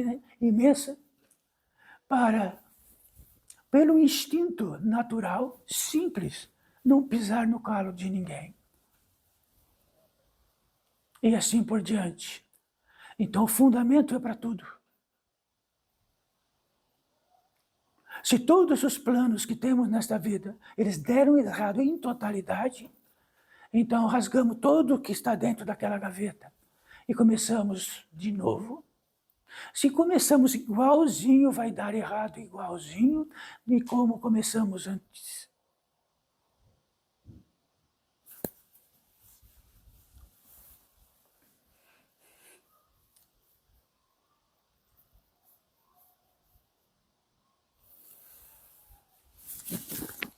imensa para, pelo instinto natural, simples, não pisar no calo de ninguém. E assim por diante. Então o fundamento é para tudo. Se todos os planos que temos nesta vida, eles deram errado em totalidade, então rasgamos tudo o que está dentro daquela gaveta e começamos de novo. Se começamos igualzinho, vai dar errado igualzinho de como começamos antes.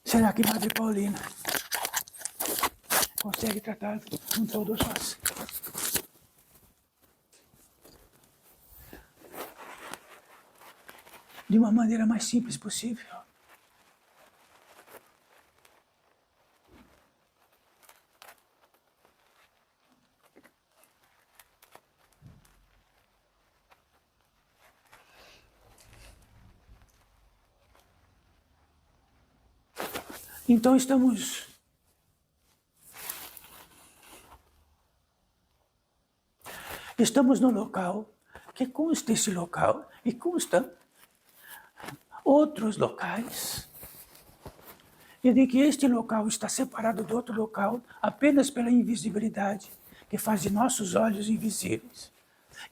Será que Madre Paulina consegue tratar com todos nós? De uma maneira mais simples possível. Então estamos no local, que consta esse local e consta outros locais, e de que este local está separado do outro local apenas pela invisibilidade que faz de nossos olhos invisíveis.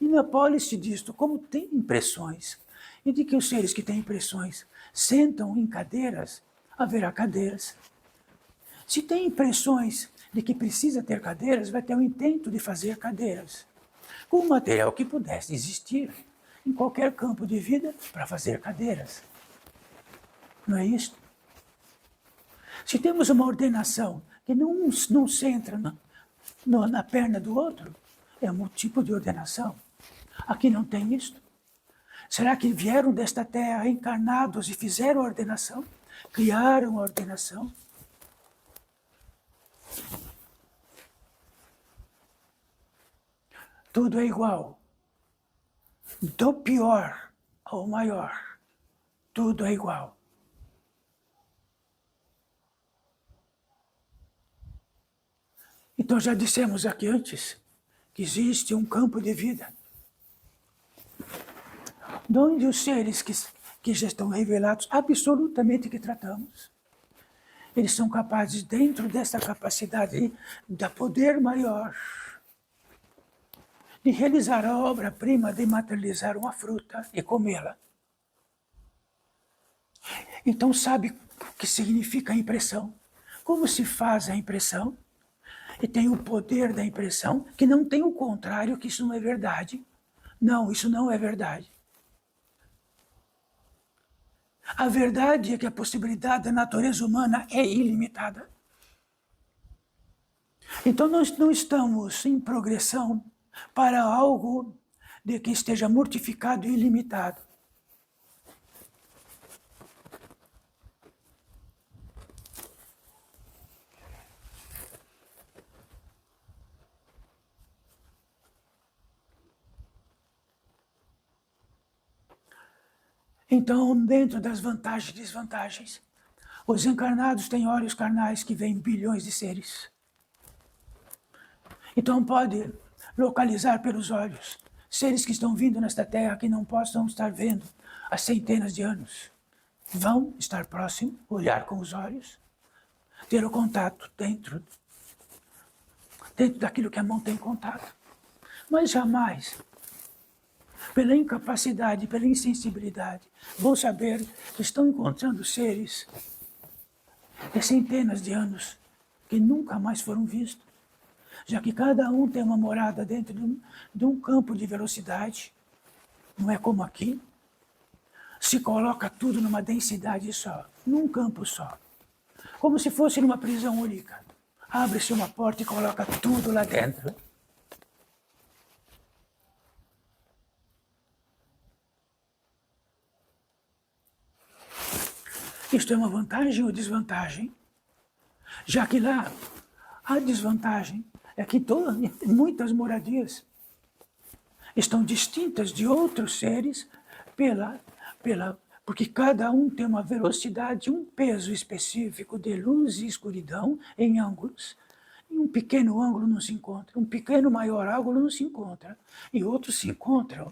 E na pólice disto, como tem impressões, e de que os seres que têm impressões sentam em cadeiras, haverá cadeiras. Se tem impressões de que precisa ter cadeiras, vai ter um intento de fazer cadeiras, com o material que pudesse existir em qualquer campo de vida para fazer cadeiras. Não é isso? Se temos uma ordenação que não centra na perna do outro, é um tipo de ordenação. Aqui não tem isto. Será que vieram desta terra encarnados e fizeram a ordenação? Criaram a ordenação? Tudo é igual. Do pior ao maior. tudo é igual. Então já dissemos aqui antes que existe um campo de vida, onde os seres que já estão revelados absolutamente que tratamos, eles são capazes, dentro dessa capacidade da poder maior, de realizar a obra-prima de materializar uma fruta e comê-la. Então sabe o que significa a impressão? Como se faz a impressão? E tem o poder da impressão, que não tem o contrário, que isso não é verdade. Não, isso não é verdade. A verdade é que a possibilidade da natureza humana é ilimitada. Então nós não estamos em progressão para algo de que esteja mortificado e ilimitado. Então, dentro das vantagens e desvantagens, os encarnados têm olhos carnais que veem bilhões de seres. Então pode localizar pelos olhos seres que estão vindo nesta terra que não possam estar vendo há centenas de anos. Vão estar próximo, olhar com os olhos, ter o contato dentro daquilo que a mão tem contato. Mas jamais, pela incapacidade, pela insensibilidade, vão saber que estão encontrando seres de centenas de anos que nunca mais foram vistos, já que cada um tem uma morada dentro de um campo de velocidade, não é como aqui, se coloca tudo numa densidade só, num campo só, como se fosse numa prisão única. Abre-se uma porta e coloca tudo lá dentro. Isto é uma vantagem ou desvantagem? Já que lá a desvantagem é que muitas moradias estão distintas de outros seres porque cada um tem uma velocidade, um peso específico de luz e escuridão em ângulos. E um pequeno ângulo não se encontra, um pequeno maior ângulo não se encontra, e outros se encontram.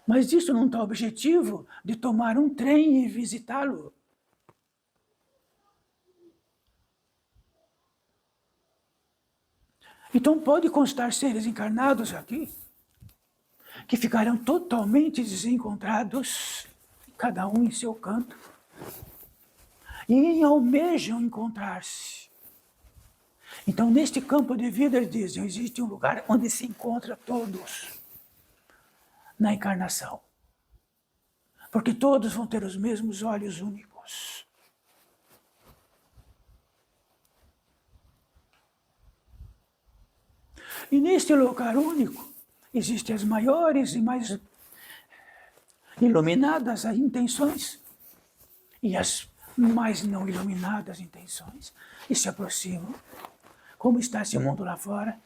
Mas isso não está objetivo de tomar um trem e visitá-lo. Então pode constar seres encarnados aqui, que ficarão totalmente desencontrados, cada um em seu canto, e almejam encontrar-se. Então, neste campo de vida, eles dizem, existe um lugar onde se encontra todos na encarnação. Porque todos vão ter os mesmos olhos únicos. E neste lugar único, existem as maiores e mais iluminadas intenções e as mais não iluminadas intenções, e se aproximam. Como está esse mundo lá fora?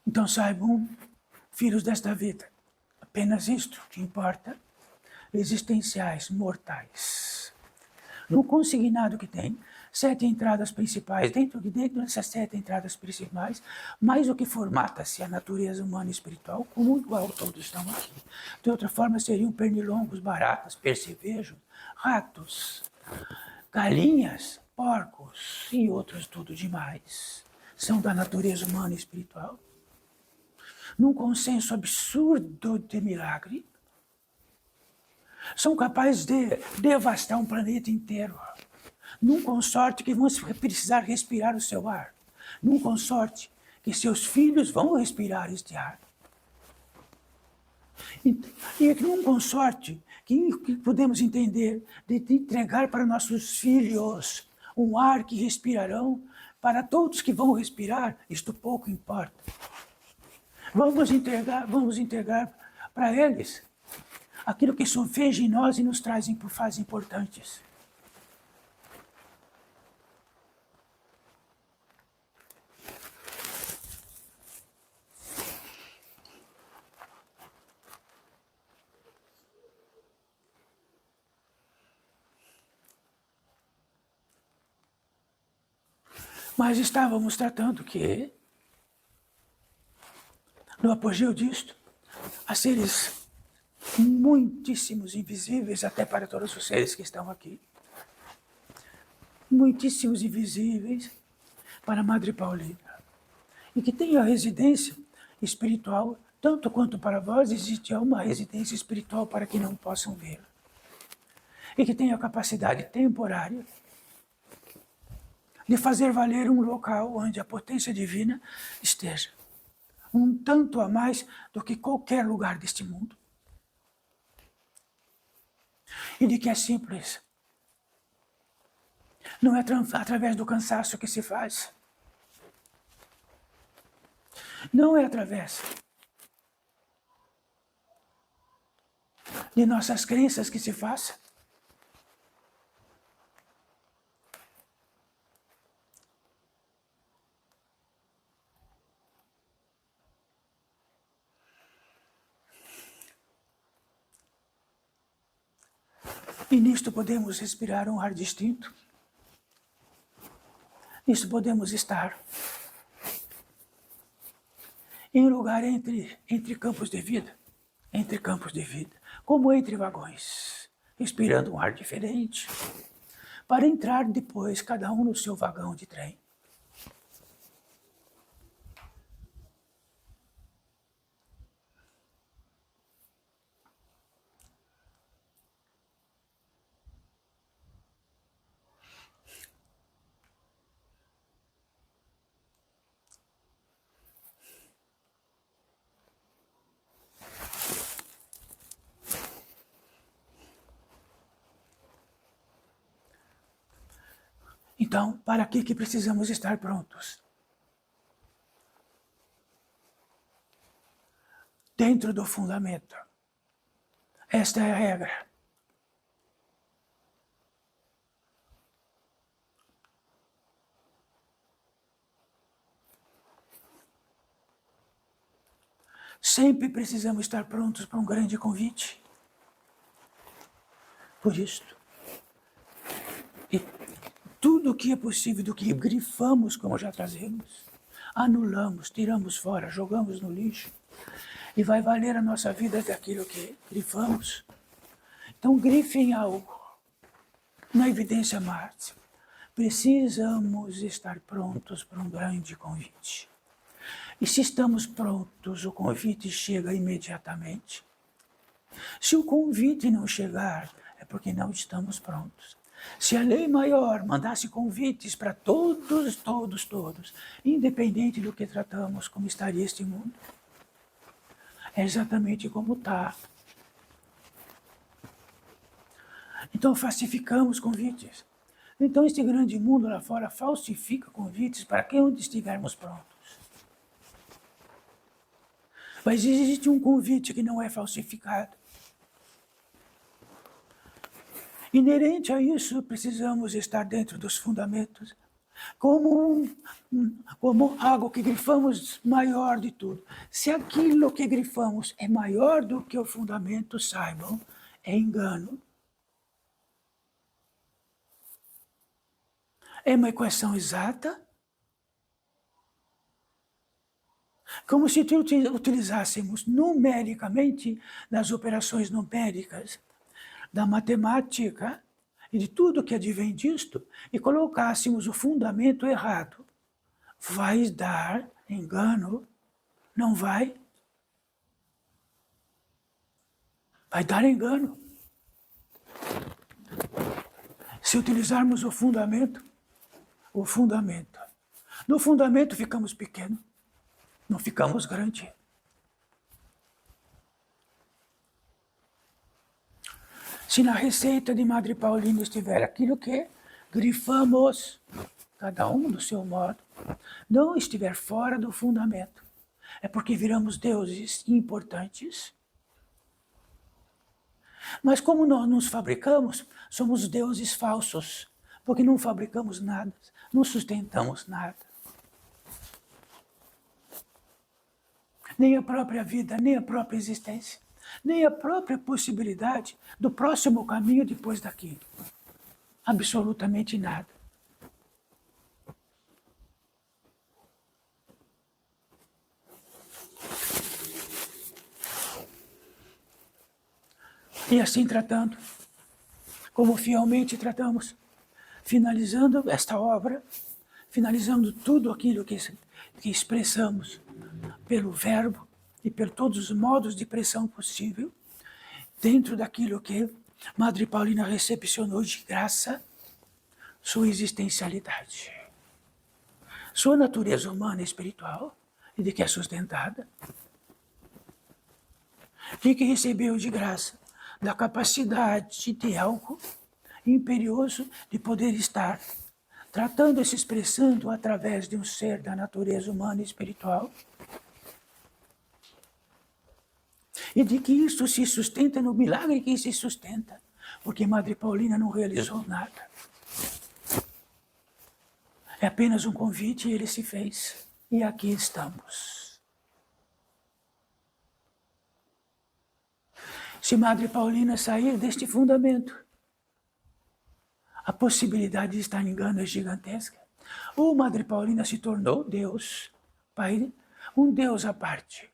Então saibam, filhos desta vida, apenas isto que importa, existenciais, mortais. No consignado que tem 7 entradas principais, dentro dessas 7 entradas principais, mais o que formata-se a natureza humana e espiritual, como igual todos estão aqui. De outra forma, seriam pernilongos, baratas, percevejos, ratos, galinhas, porcos e outros tudo demais. São da natureza humana e espiritual. Num consenso absurdo de milagre, são capazes de devastar um planeta inteiro, num consorte que vão precisar respirar o seu ar, num consorte que seus filhos vão respirar este ar. E num consorte que podemos entender de entregar para nossos filhos um ar que respirarão, Para todos que vão respirar, isto pouco importa. Vamos entregar para eles aquilo que surfeja em nós e nos faz importantes. Mas estávamos tratando que, no apogeu disto, há seres muitíssimos invisíveis, até para todos os seres que estão aqui. Muitíssimos invisíveis para a Madre Paulina. E que tem a residência espiritual, tanto quanto para vós existe uma residência espiritual para que não possam ver. E que tem a capacidade temporária de fazer valer um local onde a potência divina esteja. Um tanto a mais do que qualquer lugar deste mundo. E de que é simples. Não é através do cansaço que se faz. Não é através de nossas crenças que se faz. E nisto podemos respirar um ar distinto. Nisto podemos estar em um lugar entre campos de vida, como entre vagões, respirando um ar diferente, para entrar depois cada um no seu vagão de trem. Então, para que precisamos estar prontos? Dentro do fundamento. Esta é a regra. Sempre precisamos estar prontos para um grande convite. Por isto. E tudo o que é possível do que grifamos, como já trazemos, anulamos, tiramos fora, jogamos no lixo, e vai valer a nossa vida daquilo que grifamos. Então grifem algo, na evidência máxima. Precisamos estar prontos para um grande convite. E se estamos prontos, o convite chega imediatamente. Se o convite não chegar, é porque não estamos prontos. Se a lei maior mandasse convites para todos, independente do que tratamos, como estaria este mundo? É exatamente como está. Então falsificamos convites. Então este grande mundo lá fora falsifica convites para que onde estivermos prontos. Mas existe um convite que não é falsificado. Inerente a isso, precisamos estar dentro dos fundamentos, como algo que grifamos maior de tudo. Se aquilo que grifamos é maior do que o fundamento, saibam, é engano. É uma equação exata, como se utilizássemos numericamente, nas operações numéricas, da matemática e de tudo que advém disto, e colocássemos o fundamento errado. Vai dar engano? Não vai? Vai dar engano. Se utilizarmos o fundamento, no fundamento ficamos pequenos, não ficamos grandes. Se na receita de Madre Paulina estiver aquilo que grifamos, cada um do seu modo, não estiver fora do fundamento, é porque viramos deuses importantes. Mas como nós nos fabricamos, somos deuses falsos, porque não fabricamos nada, não sustentamos nada. Nem a própria vida, nem a própria existência, nem a própria possibilidade do próximo caminho depois daqui. Absolutamente nada. E assim tratando, como fielmente tratamos, finalizando esta obra, finalizando tudo aquilo que expressamos pelo verbo e por todos os modos de expressão possível, dentro daquilo que Madre Paulina recepcionou de graça, sua existencialidade, sua natureza humana e espiritual, e de que é sustentada, de que recebeu de graça da capacidade de algo imperioso de poder estar tratando e se expressando através de um ser da natureza humana e espiritual, e de que isso se sustenta no milagre que se sustenta, porque Madre Paulina não realizou nada. É apenas um convite e ele se fez, e aqui estamos. Se Madre Paulina sair deste fundamento, a possibilidade de estar em engano é gigantesca. Ou Madre Paulina se tornou Deus, Pai, um Deus à parte.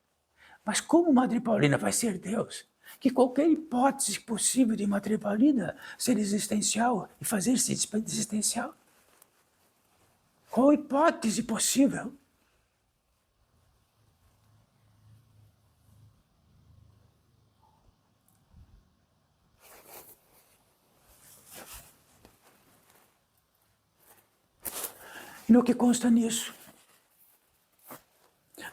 Mas como Madre Paulina vai ser Deus? Que qualquer hipótese possível de Madre Paulina ser existencial e fazer-se existencial? Qual hipótese possível? E no que consta nisso?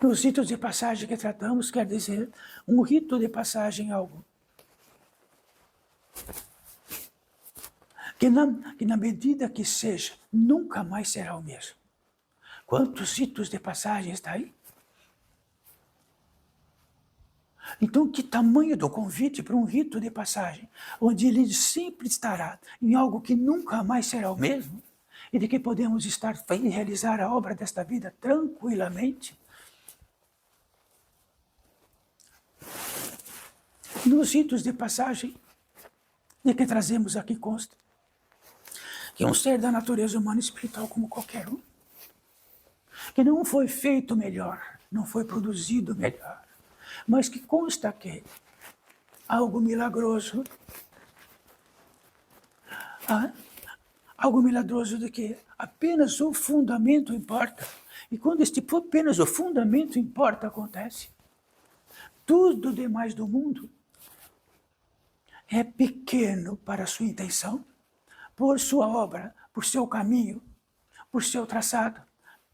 Nos ritos de passagem que tratamos, quer dizer, um rito de passagem algo que na medida que seja, nunca mais será o mesmo. Quantos ritos de passagem está aí? Então, que tamanho do convite para um rito de passagem, onde ele sempre estará em algo que nunca mais será o mesmo, e de que podemos estar e realizar a obra desta vida tranquilamente? Nos ritos de passagem, de que trazemos aqui consta, que é um ser da natureza humana e espiritual como qualquer um, que não foi feito melhor, não foi produzido melhor, mas que consta que algo milagroso, algo milagroso de que apenas o fundamento importa, e quando apenas o fundamento importa acontece, tudo demais do mundo é pequeno para a sua intenção, por sua obra, por seu caminho, por seu traçado.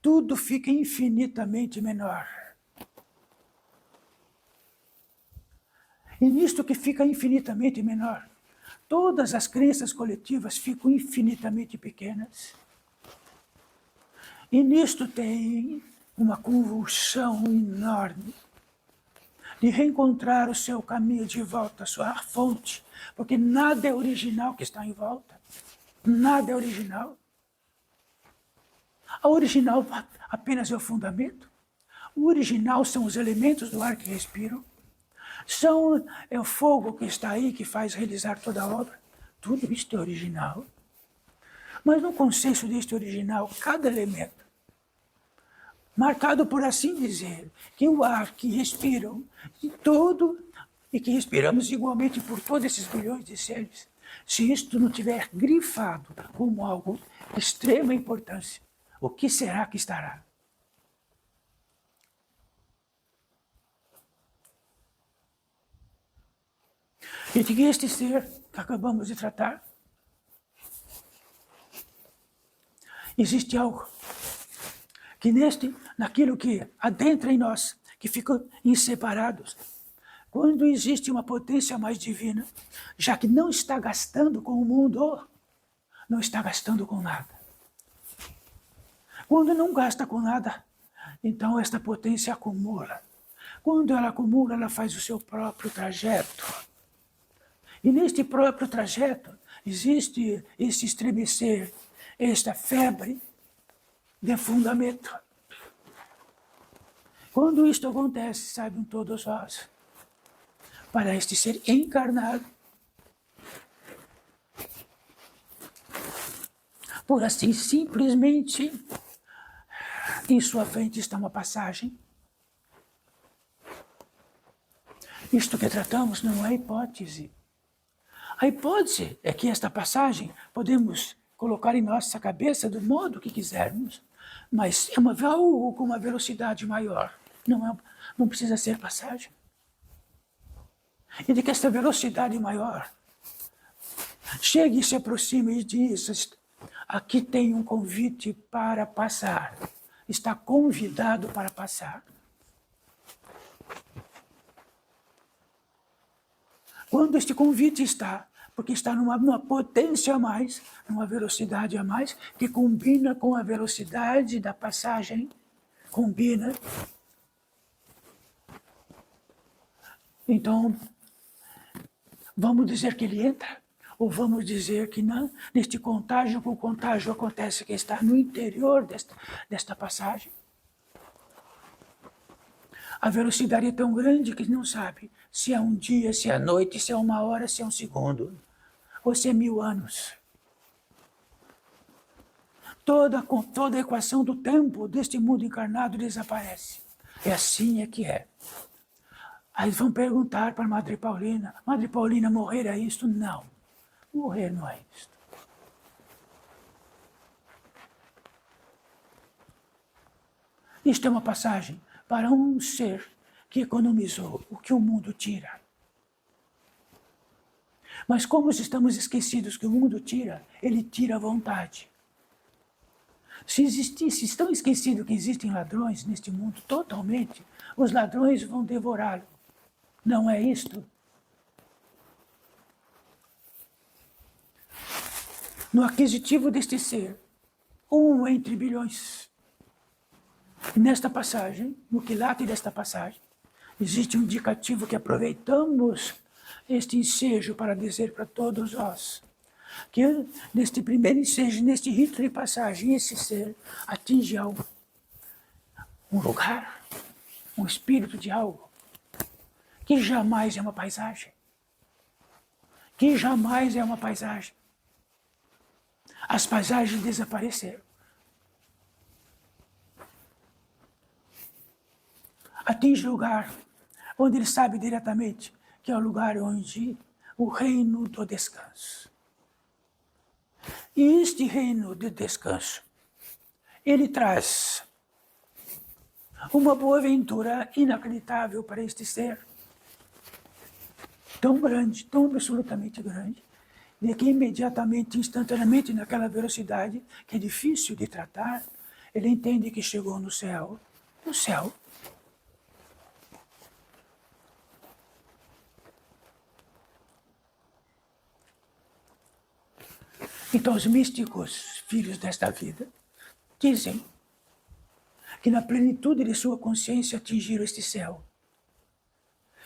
Tudo fica infinitamente menor. E nisto que fica infinitamente menor, todas as crenças coletivas ficam infinitamente pequenas. E nisto tem uma convulsão enorme de reencontrar o seu caminho de volta, a sua fonte, porque nada é original que está em volta. Nada é original. A original apenas é o fundamento. O original são os elementos do ar que respiram. É o fogo que está aí, que faz realizar toda a obra. Tudo isto é original. Mas no consenso deste original, cada elemento, marcado por assim dizer, que o ar que respiram, e que respiramos igualmente por todos esses bilhões de seres, se isto não tiver grifado como algo de extrema importância, o que será que estará? E de que este ser que acabamos de tratar, existe algo que naquilo que adentra em nós, que ficam inseparados, quando existe uma potência mais divina, já que não está gastando com o mundo, não está gastando com nada. Quando não gasta com nada, então esta potência acumula. Quando ela acumula, ela faz o seu próprio trajeto. E neste próprio trajeto existe esse estremecer, esta febre de fundamento. Quando isto acontece, saibam todos nós, para este ser encarnado, por assim simplesmente, em sua frente está uma passagem. Isto que tratamos não é hipótese. A hipótese é que esta passagem podemos colocar em nossa cabeça do modo que quisermos, mas é algo com uma velocidade maior. Não precisa ser passagem. E de que esta velocidade maior chegue e se aproxime e diz: aqui tem um convite para passar. Está convidado para passar. Quando este convite está, porque está numa potência a mais, numa velocidade a mais, que combina com a velocidade da passagem, combina. Então, vamos dizer que ele entra, ou vamos dizer que não, neste contágio, o contágio acontece que está no interior desta passagem. A velocidade é tão grande que não sabe se é um dia, se é noite, se é uma hora, se é um segundo, ou se é 1000 anos. Toda a equação do tempo deste mundo encarnado desaparece. É assim é que é. Aí vão perguntar para a Madre Paulina, morrer é isto? Não, morrer não é isto. Isto é uma passagem para um ser que economizou o que o mundo tira. Mas como estamos esquecidos que o mundo tira, ele tira a vontade. Se estão esquecidos que existem ladrões neste mundo totalmente, os ladrões vão devorá-lo. Não é isto? No aquisitivo deste ser, 1 entre bilhões. Nesta passagem, no quilate desta passagem, existe um indicativo que aproveitamos este ensejo para dizer para todos nós que neste primeiro ensejo, neste rito de passagem, esse ser atinge algo, um lugar, um espírito de algo, que jamais é uma paisagem. Que jamais é uma paisagem. As paisagens desapareceram. Atinge lugar onde ele sabe diretamente que é o lugar onde o reino do descanso. E este reino de descanso, ele traz uma boa-ventura inacreditável para este ser, tão grande, tão absolutamente grande, de que imediatamente, instantaneamente, naquela velocidade, que é difícil de tratar, ele entende que chegou no céu. No céu. Então, os místicos, filhos desta vida, dizem que na plenitude de sua consciência atingiram este céu.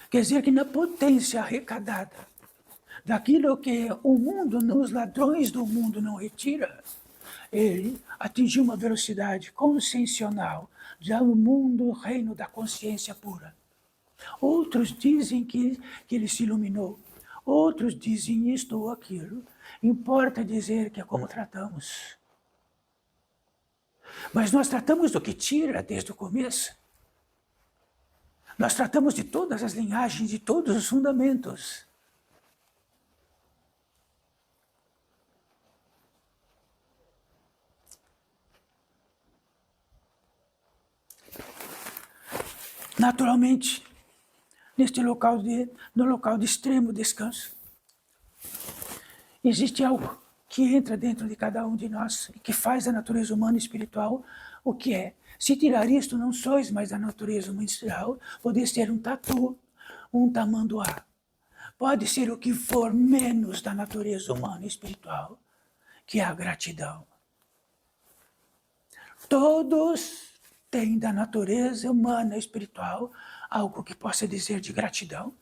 Quer dizer que na potência arrecadada daquilo que o mundo, os ladrões do mundo não retira, ele atingiu uma velocidade consciencial, já no mundo, o reino da consciência pura. Outros dizem que ele se iluminou. Outros dizem isto ou aquilo. Importa dizer que é como tratamos. Mas nós tratamos do que tira desde o começo. Nós tratamos de todas as linhagens, de todos os fundamentos. Naturalmente, no local de extremo descanso, existe algo que entra dentro de cada um de nós e que faz a natureza humana e espiritual o que é. Se tirar isto, não sois mais da natureza humana e espiritual, pode ser um tatu, um tamanduá. Pode ser o que for menos da natureza humana e espiritual, que é a gratidão. Todos têm da natureza humana e espiritual algo que possa dizer de gratidão.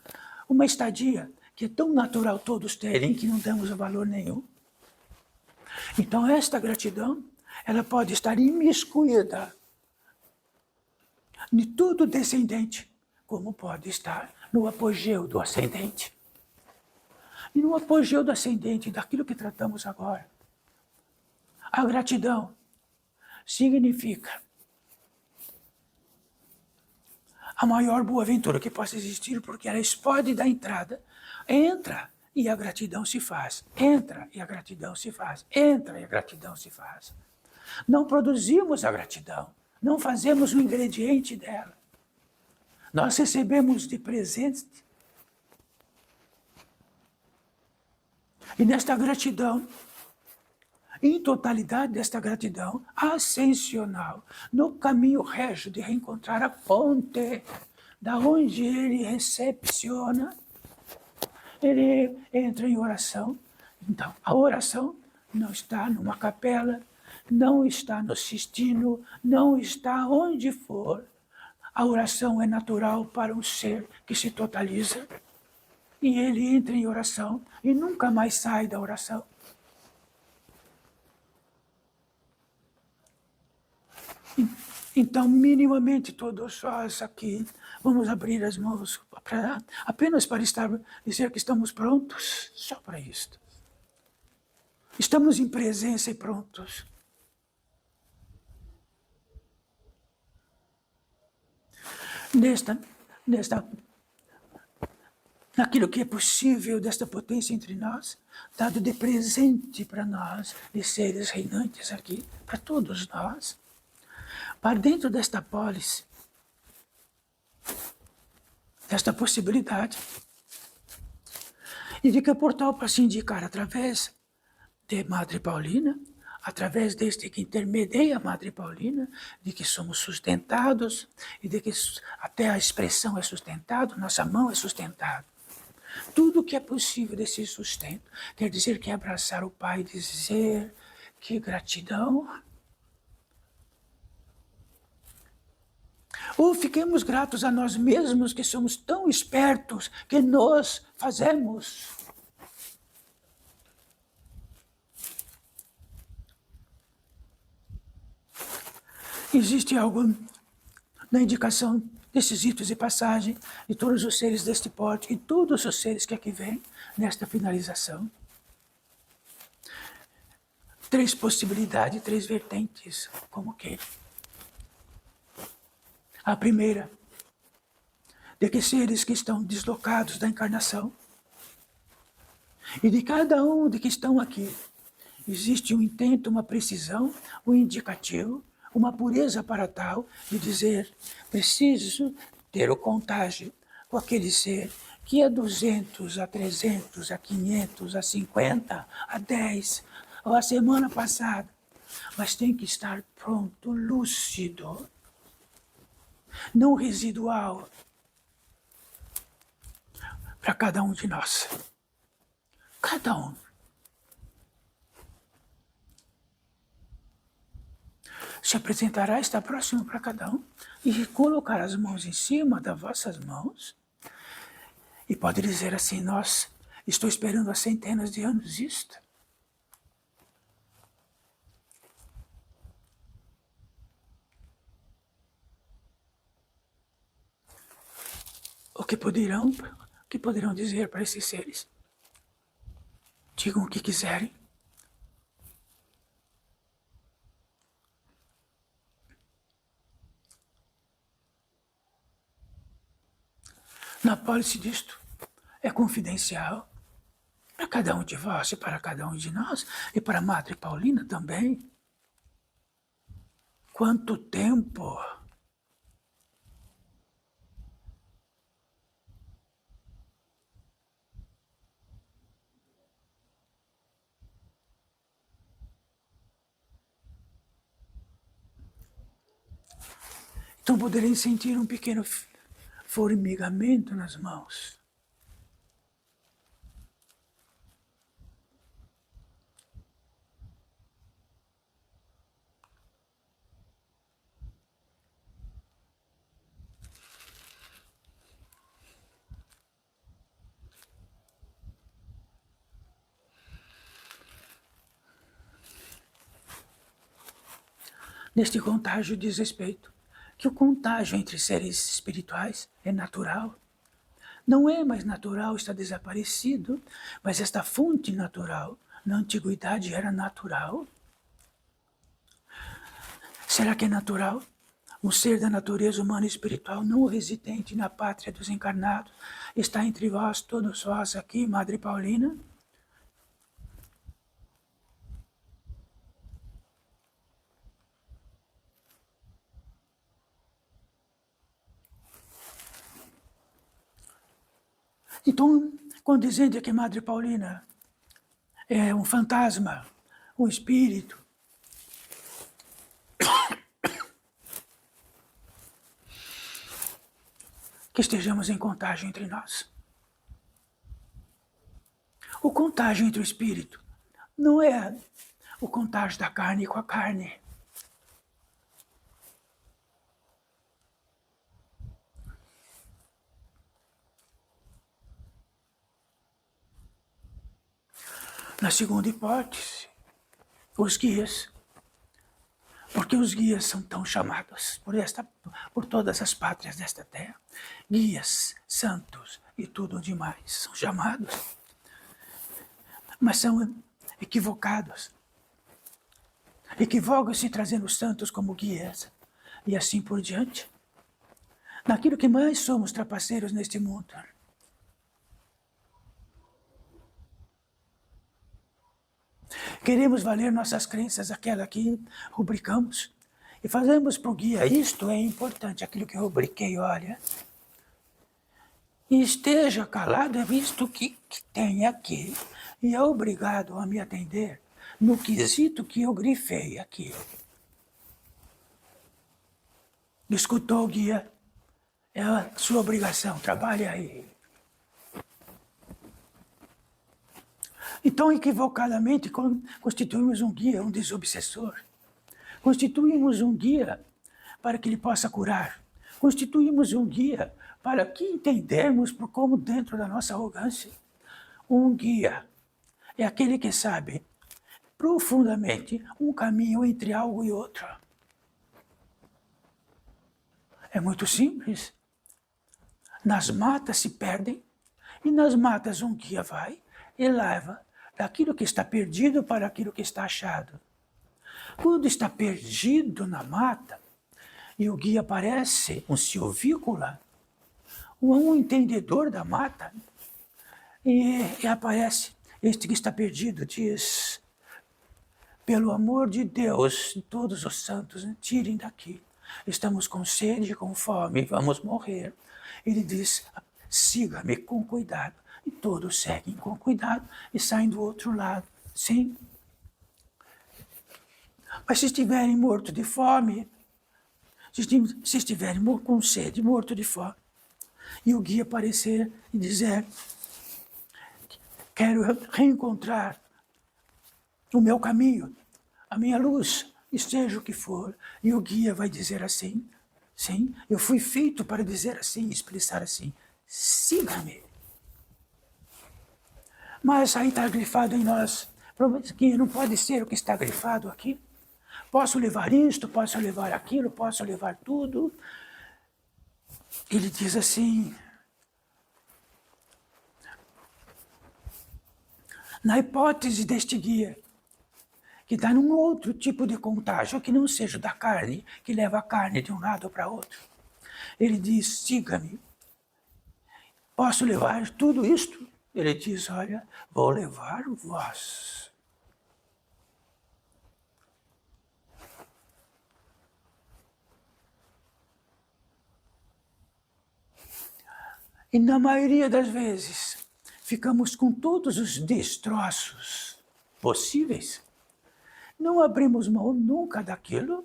Uma estadia que é tão natural todos terem que não damos valor nenhum. Então esta gratidão, ela pode estar imiscuída em tudo descendente, como pode estar no apogeu do ascendente. E no apogeu do ascendente, daquilo que tratamos agora, a gratidão significa a maior boa-ventura que possa existir, porque ela pode dar entrada, entra e a gratidão se faz, entra e a gratidão se faz, entra e a gratidão se faz. Não produzimos a gratidão, não fazemos o ingrediente dela. Nós recebemos de presente. E nesta gratidão, em totalidade desta gratidão ascensional, no caminho régio de reencontrar a fonte, da onde ele recepciona, ele entra em oração. Então, a oração não está numa capela, não está no Sistino, não está onde for. A oração é natural para um ser que se totaliza. E ele entra em oração e nunca mais sai da oração. Então, minimamente, todos nós aqui vamos abrir as mãos apenas para dizer que estamos prontos, só para isto. Estamos em presença e prontos. Naquilo que é possível desta potência entre nós, dado de presente para nós, de seres reinantes aqui, para todos nós. Para dentro desta pólice, desta possibilidade, indica portal para se indicar através de Madre Paulina, através deste que intermedia a Madre Paulina, de que somos sustentados e de que até a expressão é sustentado, nossa mão é sustentada. Tudo que é possível desse sustento, quer dizer que é abraçar o Pai e dizer que gratidão. Ou fiquemos gratos a nós mesmos que somos tão espertos que nós fazemos. Existe algo na indicação desses ritos de passagem de todos os seres deste porte e todos os seres que aqui vêm nesta finalização. 3 possibilidades, 3 vertentes, como que? A primeira, de que seres que estão deslocados da encarnação e de cada um de que estão aqui, existe um intento, uma precisão, um indicativo, uma pureza para tal de dizer, preciso ter o contágio com aquele ser que a 200, a 300, a 500, a 50, a 10, ou a semana passada, mas tem que estar pronto, lúcido, não residual, para cada um de nós. Cada um. Se apresentará, está próximo para cada um, e colocar as mãos em cima das vossas mãos, e pode dizer assim, estou esperando há centenas de anos isto. O que poderão dizer para esses seres? Digam o que quiserem. Na pólice disto é confidencial para cada um de vós e para cada um de nós e para a Madre Paulina também. Quanto tempo! Então poderem sentir um pequeno formigamento nas mãos. neste contágio diz respeito que o contágio entre seres espirituais é natural. Não é mais natural, está desaparecido, mas esta fonte natural, na antiguidade era natural. Será que é natural? Um ser da natureza humana e espiritual, não residente na pátria dos encarnados, está entre vós, todos vós aqui, Madre Paulina? Então, quando dizem que Madre Paulina é um fantasma, um espírito, que estejamos em contágio entre nós. O contágio entre o espírito não é o contágio da carne com a carne. Na segunda hipótese, os guias, porque os guias são tão chamados por todas as pátrias desta terra, guias, santos e tudo demais são chamados, mas são equivocados. Equivocam-se trazendo os santos como guias e assim por diante. Naquilo que mais somos trapaceiros neste mundo. Queremos valer nossas crenças, aquela que rubricamos, e fazemos para o guia, isto é importante, aquilo que eu rubriquei, olha. E esteja calado, é visto que tem aqui, e é obrigado a me atender no quesito que eu grifei aqui. Escutou, guia? É a sua obrigação, trabalhe aí. Então, equivocadamente, constituímos um guia, um desobsessor. Constituímos um guia para que ele possa curar. Constituímos um guia para que entendermos por como dentro da nossa arrogância. Um guia é aquele que sabe profundamente um caminho entre algo e outro. É muito simples. Nas matas se perdem, e nas matas um guia vai e leva daquilo que está perdido para aquilo que está achado. Quando está perdido na mata, e o guia aparece, um silvícola, um entendedor da mata, e aparece, este que está perdido diz, pelo amor de Deus, todos os santos, tirem daqui. Estamos com sede, com fome, vamos morrer. Ele diz, siga-me com cuidado. E todos seguem com cuidado e saem do outro lado, sim. Mas se estiverem mortos de fome, se estiverem com sede, morto de fome, e o guia aparecer e dizer, quero reencontrar o meu caminho, a minha luz, esteja o que for, e o guia vai dizer assim, sim, eu fui feito para dizer assim, expressar assim, siga-me. Mas aí está grifado em nós, que não pode ser o que está grifado aqui. Posso levar isto, posso levar aquilo, posso levar tudo. Ele diz assim, na hipótese deste guia, que está num outro tipo de contágio, que não seja da carne, que leva a carne de um lado para outro. Ele diz, siga-me. Posso levar tudo isto? Ele diz, olha, vou levar vós. E na maioria das vezes, ficamos com todos os destroços possíveis. Não abrimos mão nunca daquilo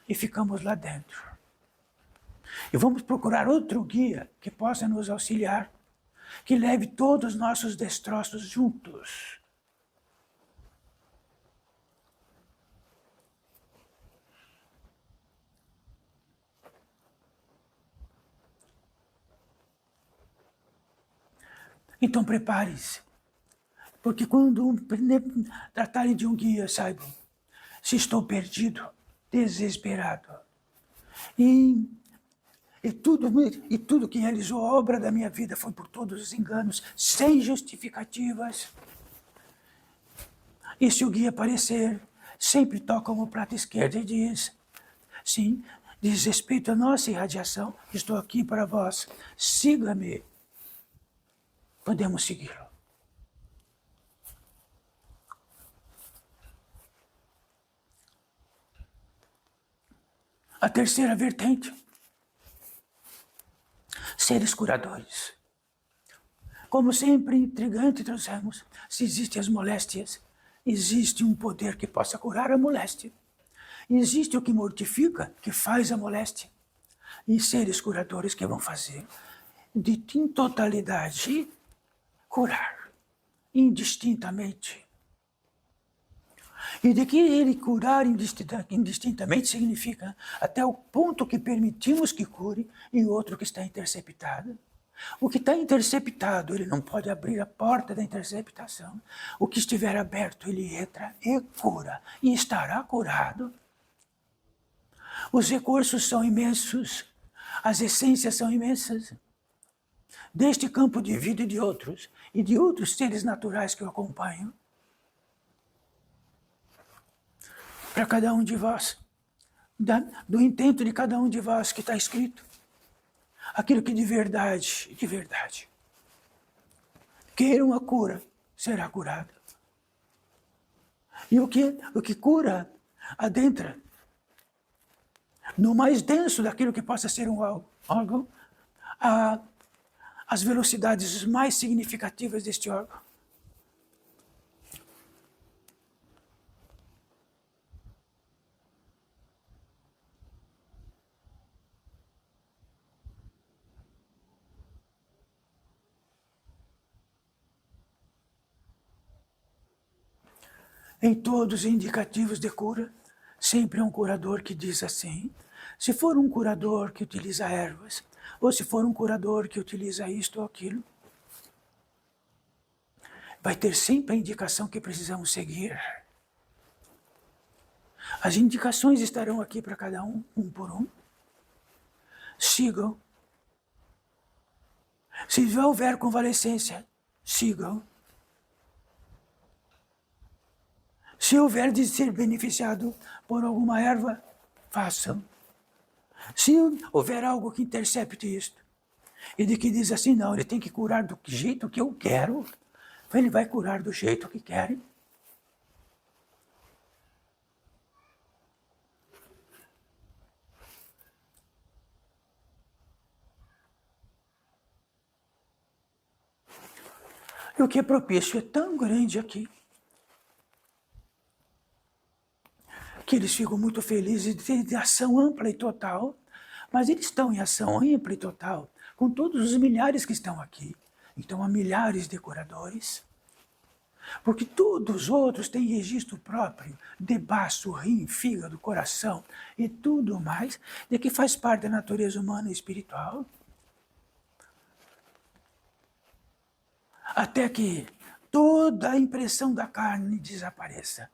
e ficamos lá dentro. E vamos procurar outro guia que possa nos auxiliar, que leve todos os nossos destroços juntos. Então prepare-se, porque quando tratarem de um guia, saibam, se estou perdido, desesperado. E tudo que realizou a obra da minha vida foi por todos os enganos, sem justificativas. E se o guia aparecer, sempre toca o prato esquerdo e diz: sim, diz respeito à nossa irradiação, estou aqui para vós, siga-me. Podemos segui-lo. A terceira vertente, seres curadores. Como sempre, intrigante trouxemos, se existem as moléstias, existe um poder que possa curar a moléstia. Existe o que mortifica, que faz a moléstia. E seres curadores que vão fazer, em totalidade, curar, indistintamente. E de que ele curar indistintamente significa até o ponto que permitimos que cure e outro que está interceptado. O que está interceptado, ele não pode abrir a porta da interceptação. O que estiver aberto, ele entra e cura, e estará curado. Os recursos são imensos, as essências são imensas, deste campo de vida e de outros seres naturais que o acompanham. Para cada um de vós, do intento de cada um de vós que está escrito, aquilo que de verdade, queiram a cura, será curado. E o que cura, adentra no mais denso daquilo que possa ser um órgão, as velocidades mais significativas deste órgão. Em todos os indicativos de cura, sempre é um curador que diz assim. Se for um curador que utiliza ervas, ou se for um curador que utiliza isto ou aquilo, vai ter sempre a indicação que precisamos seguir. As indicações estarão aqui para cada um, um por um. Sigam. Se houver convalescência, sigam. Se houver de ser beneficiado por alguma erva, façam. Se houver algo que intercepte isto, e de que diz assim, não, ele tem que curar do jeito que eu quero, ele vai curar do jeito que quer. E o que é propício é tão grande aqui, que eles ficam muito felizes de ter ação ampla e total, mas eles estão em ação ampla e total com todos os milhares que estão aqui. Então há milhares de curadores, porque todos os outros têm registro próprio de baço, rim, fígado, coração e tudo mais, de que faz parte da natureza humana e espiritual. Até que toda a impressão da carne desapareça.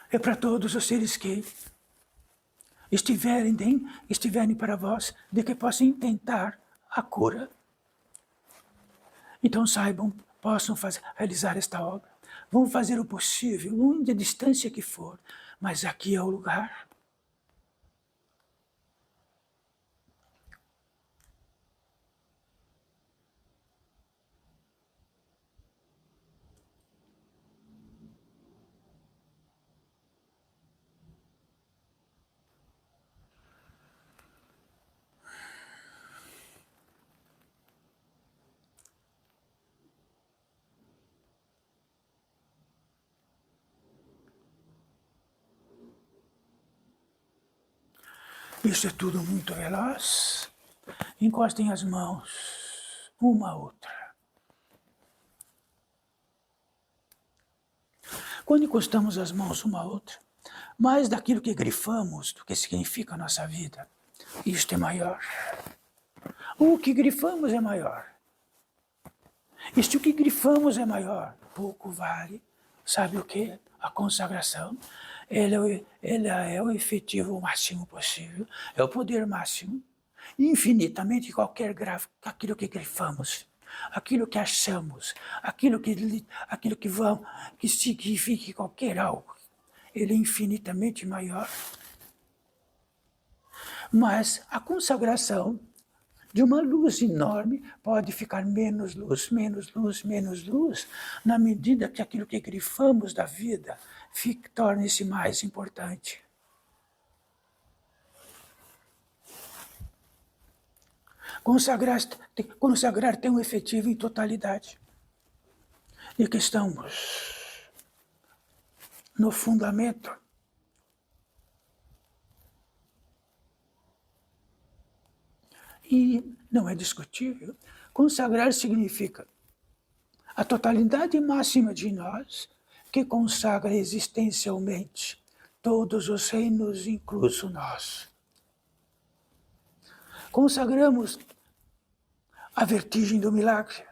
É para todos os seres que estiverem para vós, de que possam tentar a cura. Então saibam, possam realizar esta obra. Vão fazer o possível, onde a distância que for, mas aqui é o lugar. Isso é tudo muito veloz. Encostem as mãos, uma a outra. Quando encostamos as mãos uma a outra, mais daquilo que grifamos, do que significa a nossa vida. Isto é maior. O que grifamos é maior. E se o que grifamos é maior, pouco vale. Sabe o que? A consagração. Ela é o efetivo máximo possível, é o poder máximo, infinitamente qualquer aquilo que grifamos, aquilo que achamos, aquilo que vamos, que signifique qualquer algo. Ele é infinitamente maior. Mas a consagração de uma luz enorme pode ficar menos luz, menos luz, menos luz, na medida que aquilo que grifamos da vida torne-se mais importante. Consagrar tem um efetivo em totalidade. E que estamos no fundamento. E não é discutível. Consagrar significa a totalidade máxima de nós, que consagra existencialmente todos os reinos, incluso nós. Consagramos a vertigem do milagre.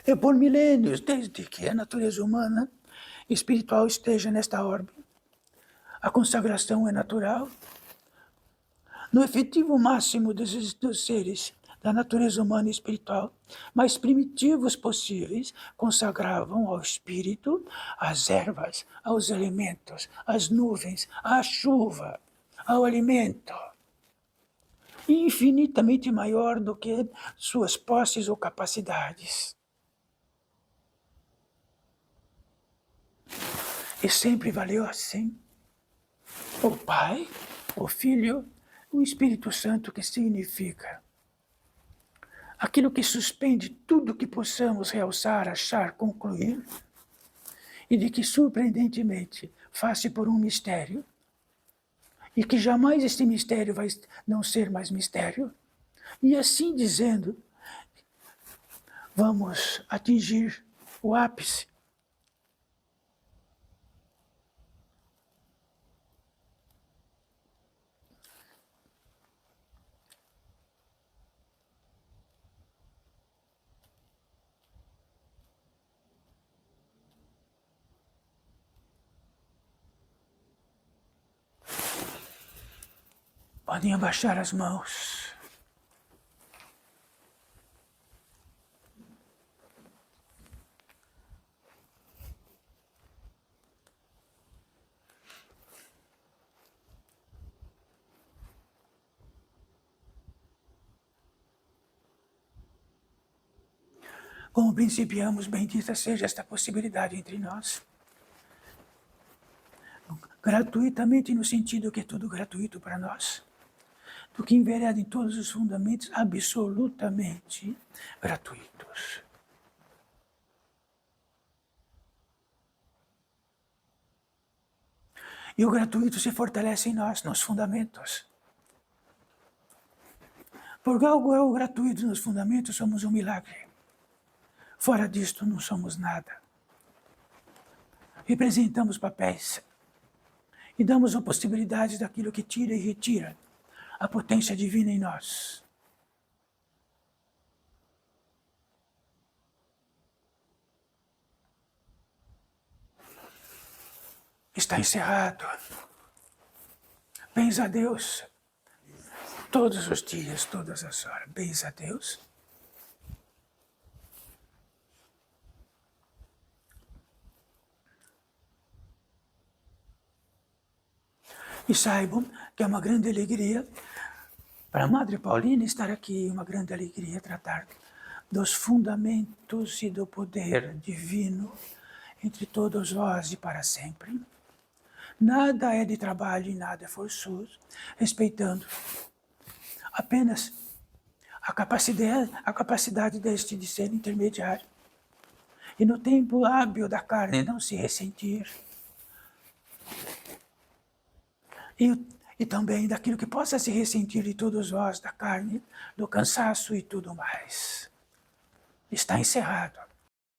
É por milênios, desde que a natureza humana espiritual esteja nesta orbe. A consagração é natural. No efetivo máximo dos seres da natureza humana e espiritual, mais primitivos possíveis, consagravam ao espírito as ervas, aos elementos, as nuvens, a chuva, ao alimento. Infinitamente maior do que suas posses ou capacidades. E sempre valeu assim. O Pai, o Filho, o Espírito Santo, que significa aquilo que suspende tudo que possamos realçar, achar, concluir, e de que surpreendentemente faz-se por um mistério, e que jamais este mistério vai não ser mais mistério, e assim dizendo, vamos atingir o ápice. Podem abaixar as mãos. Como principiamos, bendita seja esta possibilidade entre nós. Gratuitamente no sentido que é tudo gratuito para nós. Do que envereda em todos os fundamentos absolutamente gratuitos. E o gratuito se fortalece em nós, nos fundamentos. Porque algo gratuito nos fundamentos somos um milagre. Fora disto não somos nada. Representamos papéis. E damos a possibilidade daquilo que tira e retira a potência divina em nós. Está encerrado. Bens a Deus. Todos os dias, todas as horas. Bens a Deus. E saibam que é uma grande alegria para a Madre Paulina estar aqui, uma grande alegria tratar dos fundamentos e do poder divino entre todos vós e para sempre. Nada é de trabalho e nada é forçoso, respeitando apenas a capacidade deste de ser intermediário. E no tempo hábil da carne não se ressentir. e também daquilo que possa se ressentir de todos vós, da carne, do cansaço e tudo mais. Está encerrado.